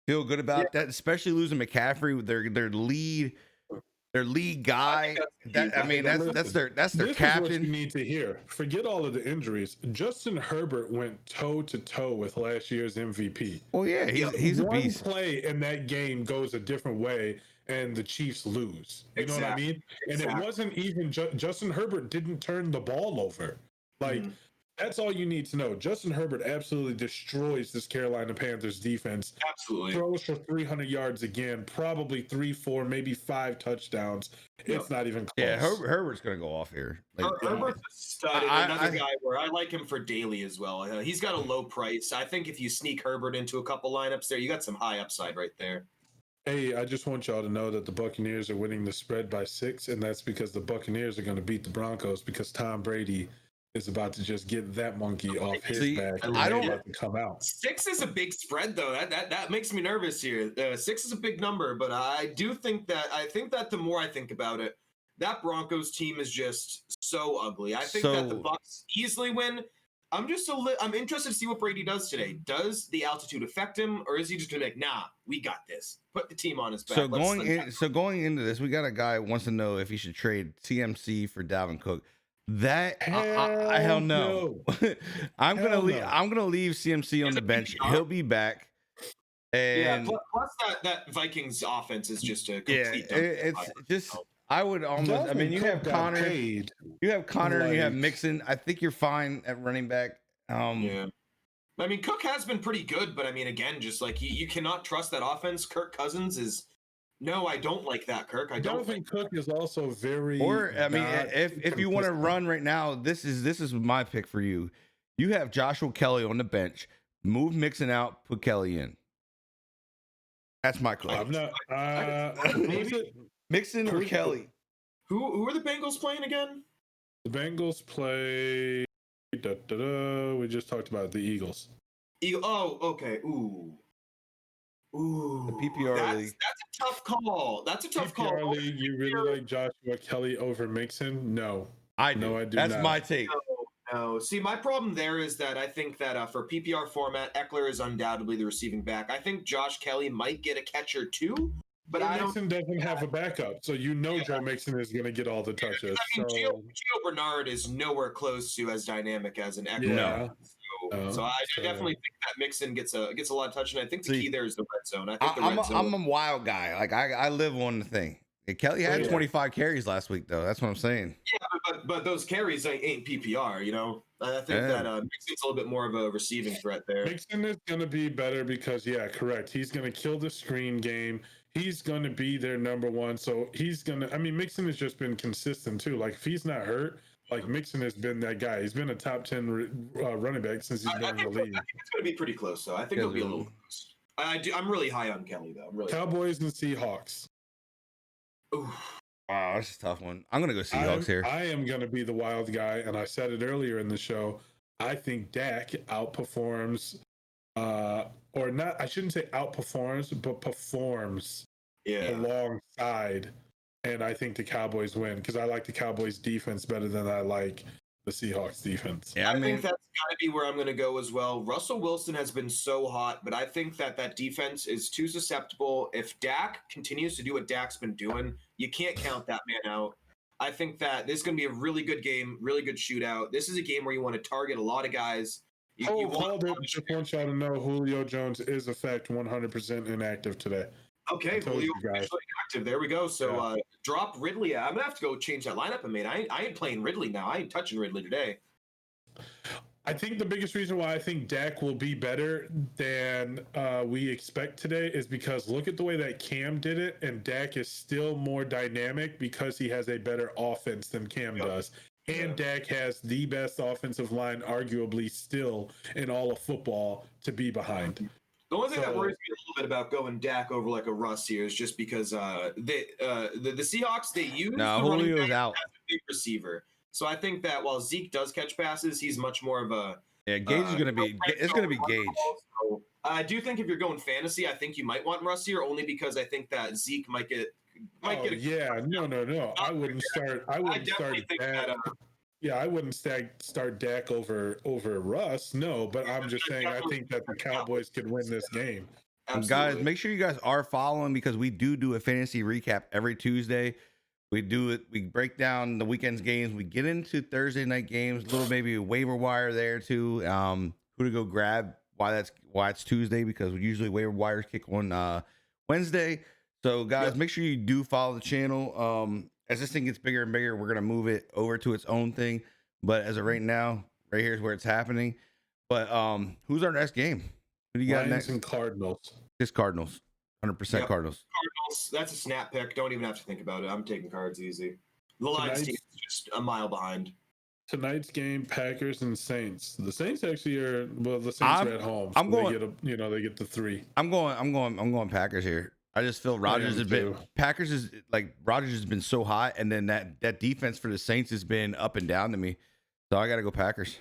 feel good about that. Especially losing McCaffrey, their lead guy. That's their captain. Is what you need to hear. Forget all of the injuries. Justin Herbert went toe to toe with last year's MVP. Well, yeah, he's a beast. One play in that game goes a different way, and the Chiefs lose. You know what I mean? And it wasn't even Justin Herbert didn't turn the ball over. Like that's all you need to know. Justin Herbert absolutely destroys this Carolina Panthers defense. Absolutely. Throws for 300 yards again, probably 3, 4, maybe 5 touchdowns. It's not even close. Yeah, Herbert's going to go off here. Herbert's a stud. Another guy where I like him for daily as well. He's got a low price. I think if you sneak Herbert into a couple lineups there, you got some high upside right there. Hey, I just want y'all to know that the Buccaneers are winning the spread by 6, and that's because the Buccaneers are going to beat the Broncos because Tom Brady is about to just get that monkey off his back. I don't about to come out. 6 is a big spread, though. That makes me nervous here. 6 is a big number, but I think that the more I think about it, that Broncos team is just so ugly. I think that the Bucs easily win. I'm interested to see what Brady does today. Does the altitude affect him, or is he just gonna be like, nah, we got this? Put the team on his back. So going into this, we got a guy who wants to know if he should trade CMC for Dalvin Cook. Hell no. I'm gonna leave CMC on the bench. He'll be back. And plus that Vikings offense is just a complete it's just I would almost. I mean, you have Connor, and you have Mixon. I think you're fine at running back. Yeah. I mean, Cook has been pretty good, but I mean, again, just like you cannot trust that offense. Kirk Cousins is. No, I don't like that, Kirk. I don't think Cook is also very. Or I mean, if you want to run right now, this is my pick for you. You have Joshua Kelly on the bench. Move Mixon out. Put Kelly in. That's my call. I'm not. Mixon or Kelly? Who are the Bengals playing again? The Bengals play. We just talked about the Eagles. Oh, okay. Ooh. The PPR league. That's a tough call. That's a tough PPR call. League, you really like Joshua Kelly over Mixon? No. I do. No, I do That's not. my take. No. See, my problem there is that I think that for PPR format, Eckler is undoubtedly the receiving back. I think Josh Kelly might get a catch or two, but Mixon doesn't have a backup, so Joe Mixon is going to get all the touches. I mean, Gio Bernard is nowhere close to as dynamic as an Eckler. Yeah. So I definitely think that Mixon gets a lot of touch, and I think the key there is the red zone. I think I'm a wild guy. Like I live on the thing. Kelly had 25 carries last week, though. That's what I'm saying. Yeah, but those carries ain't PPR. You know, I think that Mixon's a little bit more of a receiving threat there. Mixon is going to be better because, correct. He's going to kill the screen game. He's going to be their number one. So he's going to. I mean, Mixon has just been consistent too. Like if he's not hurt. Like Mixon has been that guy. He's been a top 10 running back since he's been in the league. I think it's going to be pretty close, though. I think it'll be a little close. I'm really high on Kelly, though. Cowboys and Seahawks. Ooh. Wow, that's a tough one. I'm going to go Seahawks here. I am going to be the wild guy, and I said it earlier in the show. I think Dak outperforms, or not, I shouldn't say outperforms, but performs Yeah. alongside. And I think the Cowboys win because I like the Cowboys defense better than I like the Seahawks defense. Yeah, I think that's got to be where I'm going to go as well. Russell Wilson has been so hot, but I think that defense is too susceptible. If Dak continues to do what Dak's been doing, you can't count that man out. I think that this is going to be a really good game, really good shootout. This is a game where you want to target a lot of guys. You Called it. Just want y'all to know Julio Jones is, in fact, 100% inactive today. Okay, Julio officially active. There we go. So drop Ridley. I'm gonna have to go change that lineup I made. I ain't playing Ridley now. I ain't touching Ridley today. I think the biggest reason why I think Dak will be better than we expect today is because look at the way that Cam did it, and Dak is still more dynamic because he has a better offense than Cam does. And Dak has the best offensive line, arguably, still in all of football to be behind. The only thing that worries me a little bit about going Dak over like a Russ here is just because the Seahawks, they use the Julio's out as a big receiver. So I think that while Zeke does catch passes, he's much more of a Gage is going to be. It's going to be Gage. So I do think if you're going fantasy, I think you might want Russ here only because I think that Zeke might get. No. I wouldn't start. I wouldn't start Dak. I wouldn't start Dak over Russ. No, but I'm just saying I think that the Cowboys could win this game. Absolutely. Guys, make sure you guys are following because we do a fantasy recap every Tuesday. We do it. We break down the weekend's games. We get into Thursday night games. A little maybe a waiver wire there too. Who to go grab? Why it's Tuesday because usually waiver wires kick on Wednesday. So guys, make sure you do follow the channel. As this thing gets bigger and bigger, we're gonna move it over to its own thing. But as of right now, right here is where it's happening. But who's our next game? Who do you got next? And Cardinals. Just Cardinals. 100% Cardinals. Cardinals. That's a snap pick. Don't even have to think about it. I'm taking Cards easy. The Lions team is just a mile behind. Tonight's game, Packers and Saints. The Saints actually are the Saints are at home. So they get the 3. I'm going Packers here. I just feel Rodgers has been so hot, and then that defense for the Saints has been up and down to me. So I got to go Packers.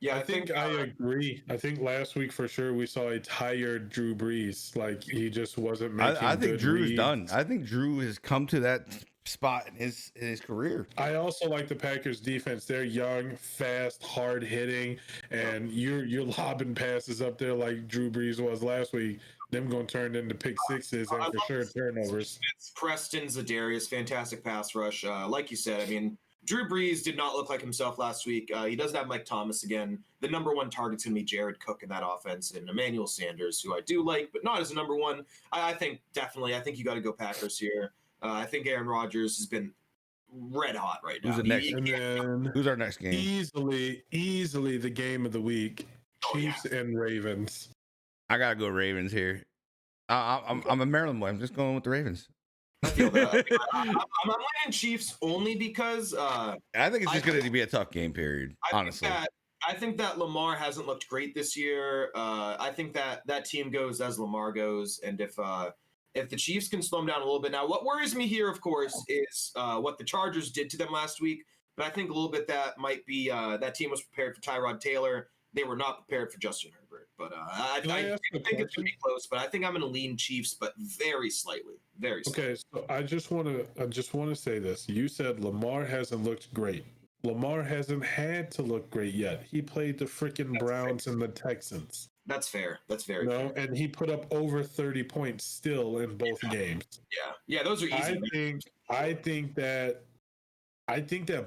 Yeah, I think I agree. I think last week for sure we saw a tired Drew Brees. Like he just wasn't making. I think Drew's done. I think Drew has come to that spot in his career. I also like the Packers defense. They're young, fast, hard hitting, and you're lobbing passes up there like Drew Brees was last week. Them going to turn into pick sixes and for sure turnovers. It's Preston, Zadarius, fantastic pass rush. Like you said, I mean, Drew Brees did not look like himself last week. He doesn't have Mike Thomas again. The number one target's going to be Jared Cook in that offense and Emmanuel Sanders, who I do like, but not as a number one. I think you got to go Packers here. I think Aaron Rodgers has been red hot right now. Who's our next game? Easily the game of the week. Chiefs and Ravens. I gotta go Ravens here. I'm a Maryland boy. I'm just going with the Ravens. I feel that. I'm leaning Chiefs only because I think it's just going to be a tough game period. Honestly, I think that Lamar hasn't looked great this year. I think that team goes as Lamar goes, and if the Chiefs can slow them down a little bit. Now, what worries me here, of course, is what the Chargers did to them last week. But I think a little bit that might be that team was prepared for Tyrod Taylor. They were not prepared for Justin Herbert. But I think it's going to be close. But I think I'm going to lean Chiefs, but very slightly. Very slightly. Okay, so I just want to say this. You said Lamar hasn't looked great. Lamar hasn't had to look great yet. He played the freaking Browns and the Texans. That's fair. That's very fair. And he put up over 30 points still in both games. Yeah, those are easy. I think that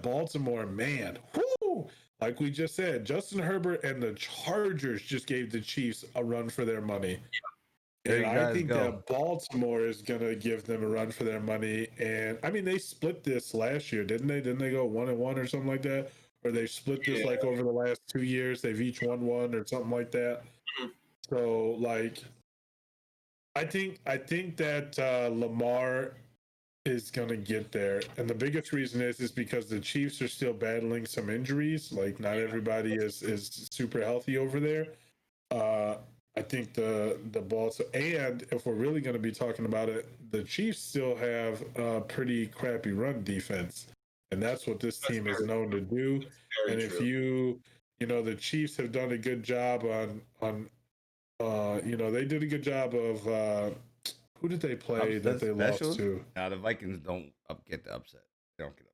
Baltimore, man, whoo, like we just said, Justin Herbert and the Chargers just gave the Chiefs a run for their money. Yeah. And I think that Baltimore is going to give them a run for their money. And I mean, they split this last year, didn't they? Didn't they go 1-1 or something like that? Or they split this like over the last 2 years. They've each won one or something like that. So like, I think that Lamar is going to get there. And the biggest reason is because the Chiefs are still battling some injuries. Like not everybody is super healthy over there. I think the Balls, and if we're really going to be talking about it, the Chiefs still have a pretty crappy run defense, and that's what this team is known to do. And if you the Chiefs have done a good job on they did a good job of who did they play that Upset they lost specials. to? Now the Vikings don't get the upset. They don't get upset.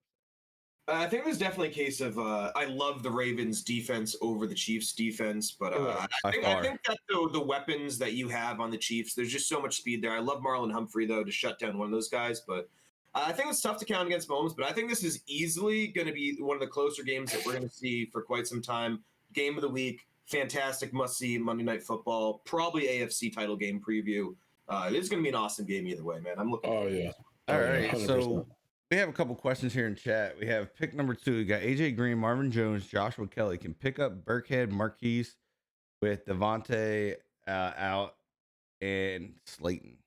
I think there's definitely a case of I love the Ravens defense over the Chiefs defense, but Correct. I By think far. I think that the weapons that you have on the Chiefs, there's just so much speed there. I love Marlon Humphrey though to shut down one of those guys, but I think it's tough to count against Mahomes. But I think this is easily going to be one of the closer games that we're going to see for quite some time. Game of the week, fantastic must see Monday Night Football, probably AFC title game preview. It is going to be an awesome game either way, man. I'm looking. Oh yeah. All Oh, yeah, right, 100%. so we have a couple questions here in chat. We have pick number 2. We got AJ Green, Marvin Jones, Joshua Kelly can pick up Burkhead, Marquise with Devontae out and Slayton.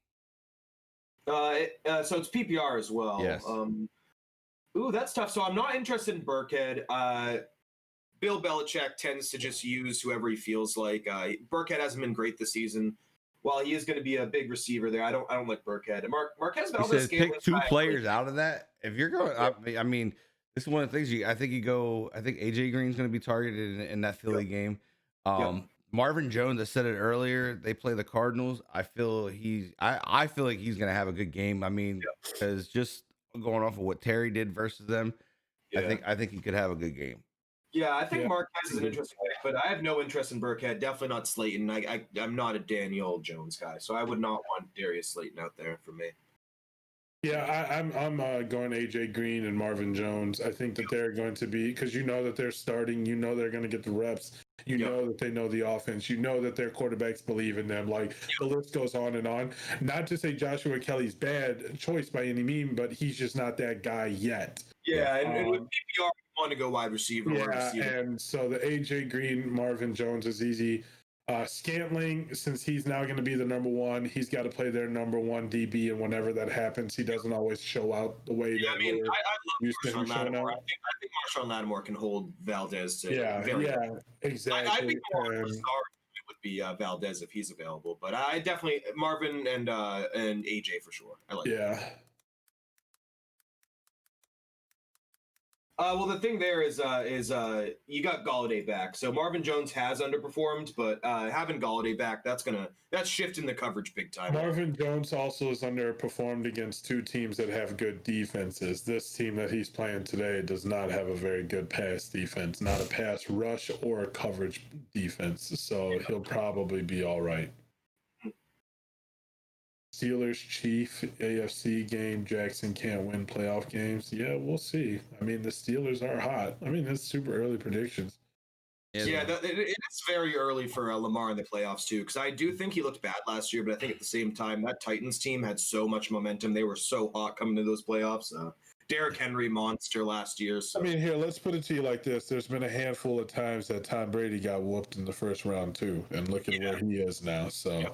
So it's PPR as well. Yes. Ooh, that's tough. So I'm not interested in Burkhead. Bill Belichick tends to just use whoever he feels like. Burkhead hasn't been great this season. While he is going to be a big receiver there, I don't like Burkhead. Marquez He Valdez said pick 2 players out of that. If you're going, I mean, this is one of the things I think AJ Green's going to be targeted in that Philly game. Marvin Jones, I said it earlier, they play the Cardinals. I feel like he's going to have a good game. I mean, because just going off of what Terry did versus them, I think he could have a good game. Yeah, I think Marquez is an interesting pick, but I have no interest in Burkhead. Definitely not Slayton. I'm not a Daniel Jones guy, so I would not want Darius Slayton out there for me. Yeah, I'm going AJ Green and Marvin Jones. I think that they're going to be, because that they're starting, they're going to get the reps, know that they know the offense, that their quarterbacks believe in them. Like the list goes on and on. Not to say Joshua Kelly's bad choice by any means, but he's just not that guy yet. Yeah, and with PPR, you want to go wide receiver. And so the AJ Green, Marvin Jones is easy. Scantling, since he's now going to be the number 1, he's got to play their number 1 DB, and whenever that happens, he doesn't always show out the way that I love used to him showing out. I think Marshawn Lattimore can hold Valdez to exactly. I think more would be Valdez if he's available, but I definitely Marvin and AJ for sure. I like that. Well, the thing there is you got Galladay back. So Marvin Jones has underperformed, but having Galladay back, that's shifting the coverage big time. Marvin Jones also has underperformed against 2 teams that have good defenses. This team that he's playing today does not have a very good pass defense, not a pass rush or a coverage defense. So he'll probably be all right. Steelers Chief AFC game. Jackson can't win playoff games. Yeah, we'll see. I mean, the Steelers are hot. I mean, that's super early predictions. It's very early for Lamar in the playoffs too, because I do think he looked bad last year, but I think at the same time that Titans team had so much momentum. They were so hot coming to those playoffs. Derrick Henry monster last year. So. I mean, here, let's put it to you like this. There's been a handful of times that Tom Brady got whooped in the first round too, and look at where he is now. So. Yeah.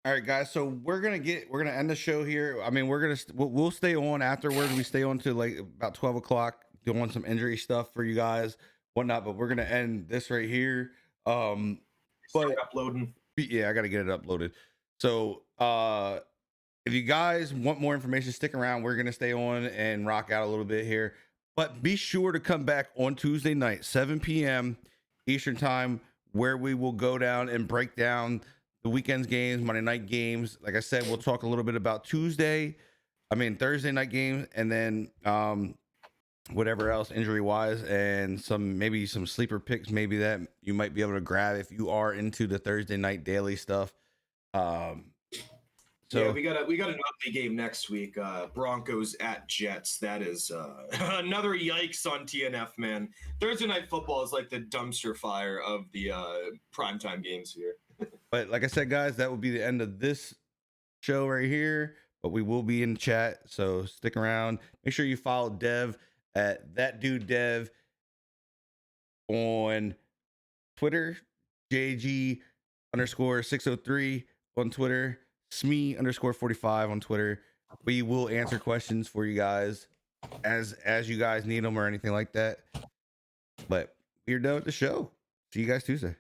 All right, guys. So we're gonna end the show here. I mean, we'll stay on afterwards. We stay on to like about 12 o'clock, doing some injury stuff for you guys, whatnot. But we're gonna end this right here. Start uploading. Yeah, I gotta get it uploaded. So if you guys want more information, stick around. We're gonna stay on and rock out a little bit here. But be sure to come back on Tuesday night, 7 p.m. Eastern time, where we will go down and break down the weekend's games, Monday night games. Like I said, we'll talk a little bit about Thursday night games, and then whatever else injury wise, and maybe some sleeper picks maybe that you might be able to grab if you are into the Thursday night daily stuff. So we got an ugly game next week. Broncos at Jets. That is another yikes on TNF, man. Thursday night football is like the dumpster fire of the primetime games here. But like I said, guys, that will be the end of this show right here. But we will be in the chat, so stick around. Make sure you follow Dev at Thatduded3v on Twitter, JG_603 on Twitter, Smee_45 on Twitter. We will answer questions for you guys as you guys need them or anything like that. But we're done with the show. See you guys Tuesday.